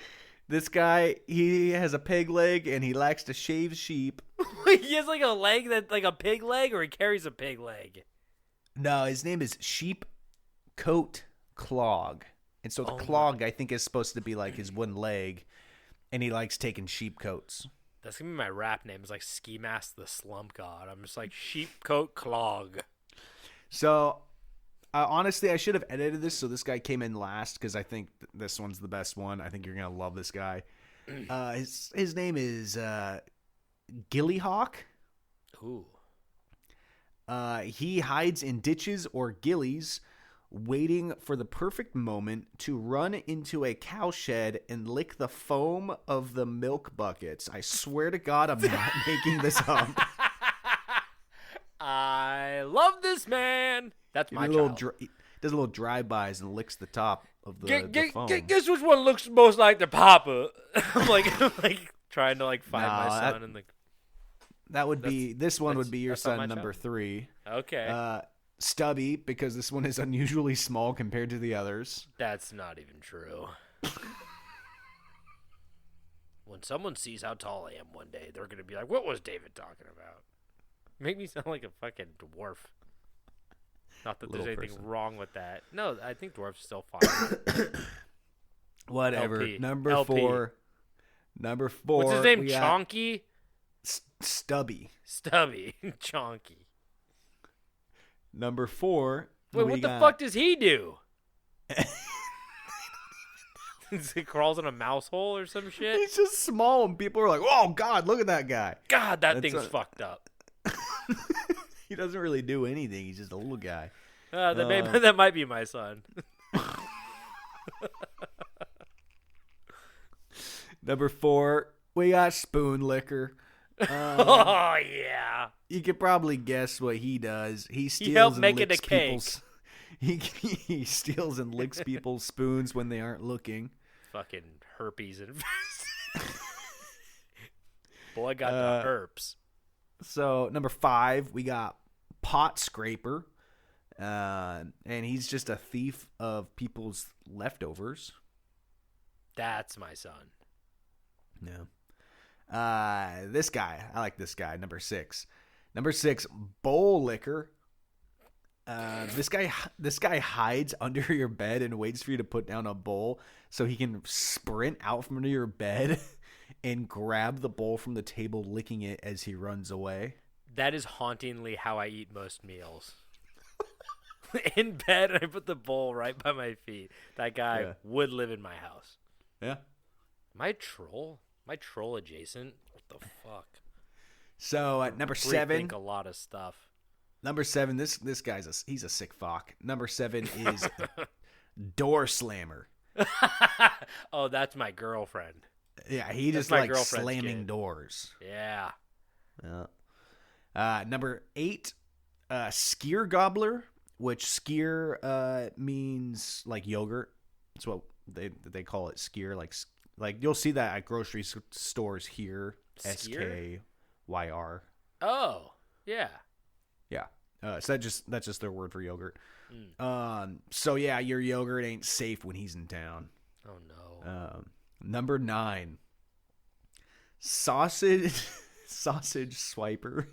This guy, he has a pig leg, and he likes to shave sheep. He has like a leg that's like a pig leg, or he carries a pig leg? No, his name is Sheep Coat Clog. And so the clog, I think, is supposed to be like his one leg, and he likes taking sheep coats. That's going to be my rap name. It's like Ski Mask the Slump God. I'm just like Sheepcoat Clog. So, honestly, I should have edited this so this guy came in last because I think this one's the best one. I think you're going to love this guy. His name is Gillyhawk. Ooh. He hides in ditches or gillies, waiting for the perfect moment to run into a cowshed and lick the foam of the milk buckets. I swear to God, I'm not making this up. I love this man. That's my child. He does a little drive-bys and licks the top of the foam. Guess which one looks most like the papa? I'm like trying to like find my son and like. That would be this one would be your that's not my son number child. 3. Okay. Stubby, because this one is unusually small compared to the others. That's not even true. When someone sees how tall I am one day, they're going to be like, what was David talking about? Make me sound like a fucking dwarf. Not that there's anything wrong with that. No, I think dwarf's still fine. Whatever. LP. Number LP. 4. Number 4. What's his name? we got Chonky? Stubby. Stubby. Chonky. Number 4. Wait, what the fuck does he do? He crawls in a mouse hole or some shit? He's just small, and people are like, "Oh God, look at that guy." God, that thing's fucked up. He doesn't really do anything. He's just a little guy. That might be my son. Number 4, we got Spoon Licker. Oh yeah. You could probably guess what he does. He steals helped and make it licks a cake. people's. He steals and licks people's spoons when they aren't looking. Fucking herpes and boy got the herpes. So number 5, we got Pot Scraper, and he's just a thief of people's leftovers. That's my son. No. This guy, I like this guy. Number 6, Number 6, bowl licker. This guy hides under your bed and waits for you to put down a bowl so he can sprint out from under your bed and grab the bowl from the table, licking it as he runs away. That is hauntingly how I eat most meals. In bed, I put the bowl right by my feet. That guy would live in my house. Yeah. My troll? My troll adjacent? What the fuck? So at number 7, Rethink a lot of stuff. Number 7, this guy's he's a sick fuck. Number 7 is door slammer. Oh, that's my girlfriend. Yeah, he That's just my likes girlfriend's slamming kid. doors. Yeah. Number 8, skyr gobbler, which skyr means like yogurt. That's what they call it, skyr. Like you'll see that at grocery stores here. Skyr? SKYR. Oh, yeah. Yeah. So that's just their word for yogurt. So yeah, your yogurt ain't safe when he's in town. Oh no. Number 9, sausage swiper.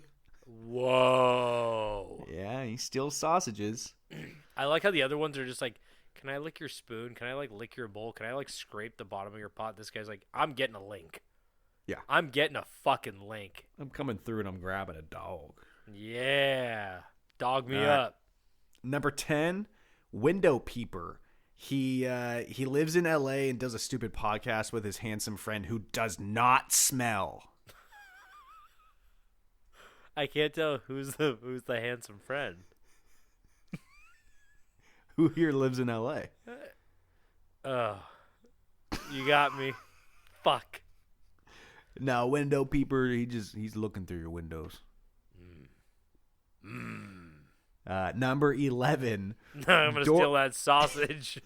Whoa. Yeah, he steals sausages. I like how the other ones are just like, can I lick your spoon? Can I like lick your bowl? Can I like scrape the bottom of your pot? This guy's like, I'm getting a link. Yeah. I'm getting a fucking link. I'm coming through and I'm grabbing a dog. Yeah. Dog me All right. up. Number 10, window peeper. He lives in LA and does a stupid podcast with his handsome friend who does not smell. I can't tell who's the handsome friend. Who here lives in LA? Oh. You got me. Fuck. No, window peeper, he's looking through your windows. Number 11, I'm gonna steal that sausage.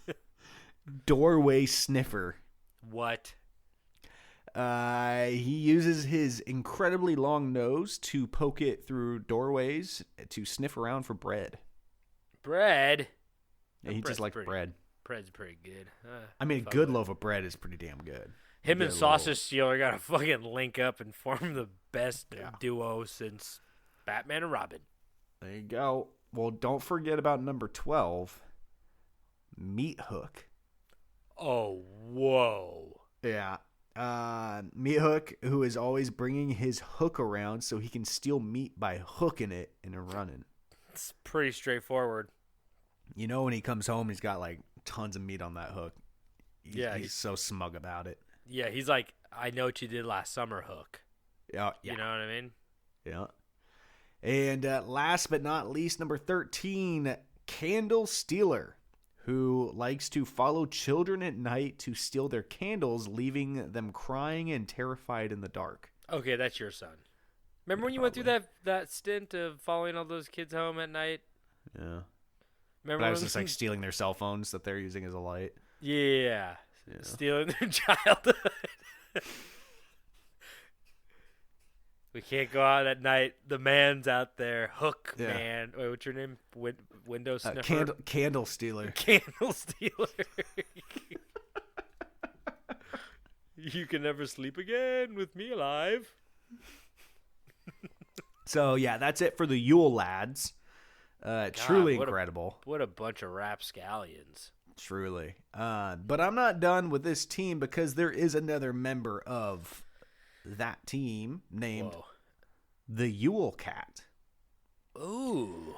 doorway sniffer. What? He uses his incredibly long nose to poke it through doorways to sniff around for bread. Bread? Yeah, he just likes bread. Bread's pretty good. I mean, a fuck good with it. loaf of bread is pretty damn good. Him Get and a Sausage little- Stealer gotta fucking link up and form the best duo since Batman and Robin. There you go. Well, don't forget about number 12, meat hook. Oh, whoa. Yeah. Meat hook, who is always bringing his hook around so he can steal meat by hooking it and running. It's pretty straightforward. You know, when he comes home, he's got like tons of meat on that hook. He's so smug about it. Yeah, he's like, I know what you did last summer, Hook. Yeah. You know what I mean? Yeah. And last but not least, number 13, candle stealer, who likes to follow children at night to steal their candles, leaving them crying and terrified in the dark. Okay, that's your son. Remember when you went through that stint of following all those kids home at night? Yeah. Remember But I when was just like stealing their cell phones that they're using as a light. Yeah. Stealing their childhood. We can't go out at night. The man's out there. Hook man. Wait, what's your name? Window sniffer? Candle stealer. Candle stealer. You can never sleep again with me alive. So, yeah, that's it for the Yule lads. Truly what incredible. What a bunch of rapscallions. Truly. But I'm not done with this team because there is another member of that team named the Yule Cat. Ooh.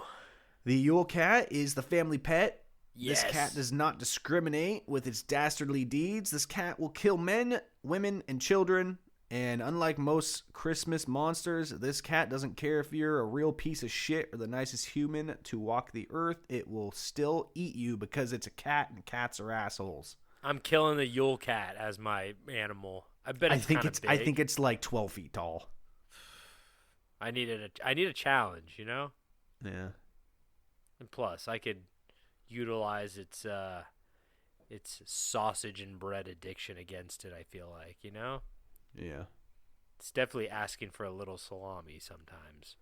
The Yule Cat is the family pet. Yes. This cat does not discriminate with its dastardly deeds. This cat will kill men, women, and children. And unlike most Christmas monsters, this cat doesn't care if you're a real piece of shit or the nicest human to walk the earth. It will still eat you because it's a cat and cats are assholes. I'm killing the Yule Cat as my animal. I bet it's kind of big. I think it's like 12 feet tall. I need a challenge, you know? Yeah. And plus, I could utilize its sausage and bread addiction against it, I feel like, you know? Yeah. It's definitely asking for a little salami sometimes.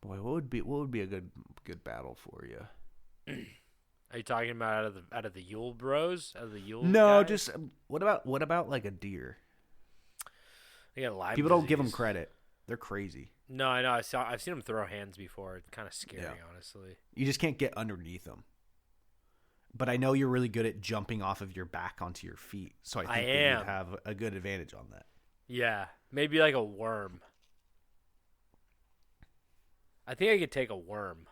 Boy, what would be a good battle for you? Are you talking about out of the Yule Bros? Out of the Yule No, guys? just what about like a deer? They got Lyme People don't give them disease. credit. They're crazy. No, I know. I've seen them throw hands before. It's kind of scary, honestly. You just can't get underneath them. But I know you're really good at jumping off of your back onto your feet, so I think that you'd have a good advantage on that. Yeah, maybe like a worm. I think I could take a worm.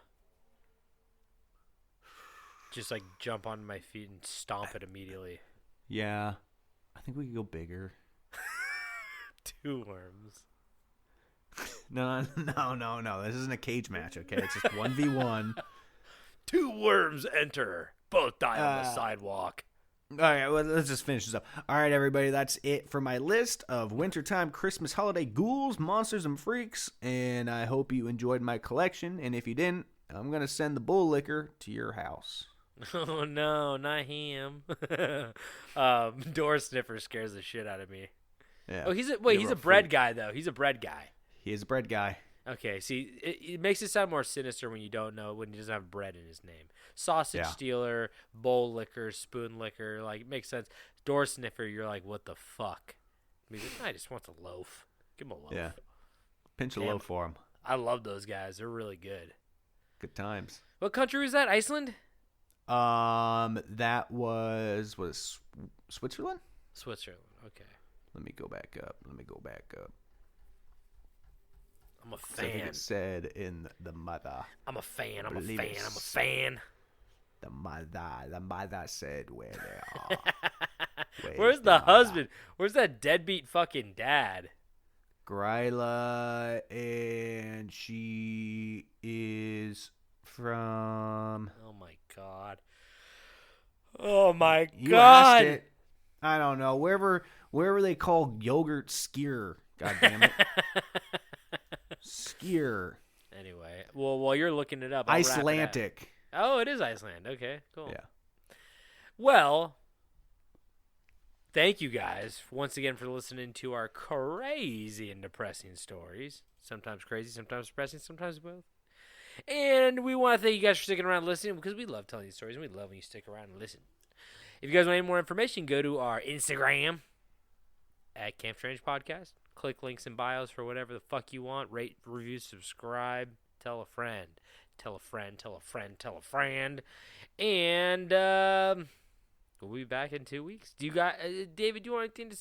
Just like jump on my feet and stomp it immediately. Yeah. I think we could go bigger. 2 worms. No. This isn't a cage match, okay? It's just 1v1. 2 worms enter. Both die on the sidewalk. All right, well, let's just finish this up. All right, everybody, that's it for my list of wintertime Christmas holiday ghouls, monsters, and freaks. And I hope you enjoyed my collection. And if you didn't, I'm going to send the bull liquor to your house. Oh, no, not him. Door Sniffer scares the shit out of me. Yeah. Oh, he's a bread guy, though. He's a bread guy. He is a bread guy. Okay, see, it makes it sound more sinister when you don't know, when he doesn't have bread in his name. Sausage stealer, bowl licker, spoon licker, like, it makes sense. Door Sniffer, you're like, what the fuck? I just want a loaf. Give him a loaf. Yeah. Pinch a loaf for him. I love those guys. They're really good. Good times. What country was that? Iceland? That was Switzerland? Switzerland, okay. Let me go back up. I'm a I fan. think it said in the mother. I'm a fan. The mother said where they are. Where's the husband? Where's that deadbeat fucking dad? Gryla, and she is from... Oh, my God. Oh, my You God. asked it. I don't know. Wherever they call yogurt skier. God damn it. Skier. Anyway, well, while you're looking it up, I'll wrap it up. Icelandic. Oh, it is Iceland. Okay, cool. Yeah. Well, thank you guys once again for listening to our crazy and depressing stories. Sometimes crazy, sometimes depressing, sometimes both. And we want to thank you guys for sticking around and listening because we love telling these stories and we love when you stick around and listen. If you guys want any more information, go to our Instagram at Camp Strange Podcast. Click links in bios for whatever the fuck you want. Rate, review, subscribe. Tell a friend. Tell a friend. Tell a friend. Tell a friend. And we'll be back in 2 weeks. Do you got David? Do you want to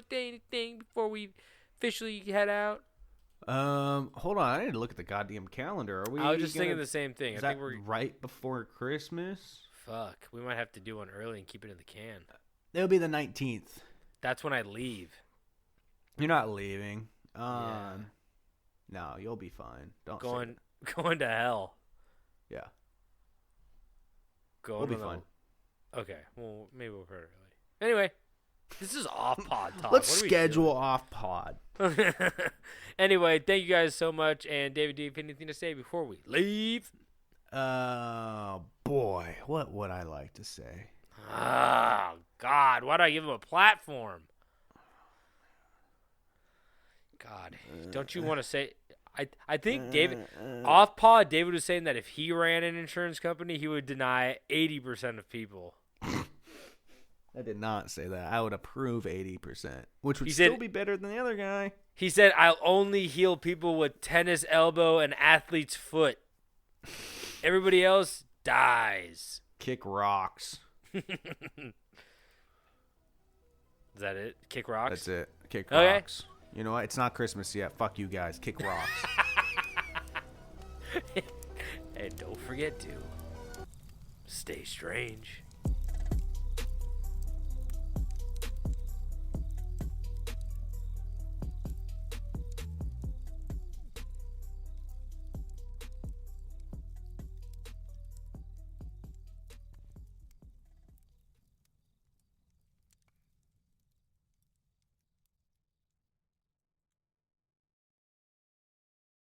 say anything before we officially head out? Hold on. I need to look at the goddamn calendar. Are we? I was just thinking the same thing. Is I think that we're right before Christmas? fuck. We might have to do one early and keep it in the can. It'll be the 19th. That's when I leave. You're not leaving. Yeah. No, you'll be fine. Don't Going to hell. Yeah. Going We'll be to the- fine. Okay. Well, maybe we'll hear it early. Anyway, this is off pod talk. Let's What are we schedule off pod. doing? Anyway, thank you guys so much. And David, do you have anything to say before we leave? Boy, what would I like to say? Oh, God. Why do I give him a platform? God, don't you want to say... I think David... Off pod, David was saying that if he ran an insurance company, he would deny 80% of people. I did not say that. I would approve 80%, which would He still said- be better than the other guy. He said, I'll only heal people with tennis elbow and athlete's foot. Everybody else dies. Kick rocks. Is that it? Kick rocks? That's it. Kick Okay. rocks. You know what? It's not Christmas yet. Fuck you guys. Kick rocks. And don't forget to stay strange.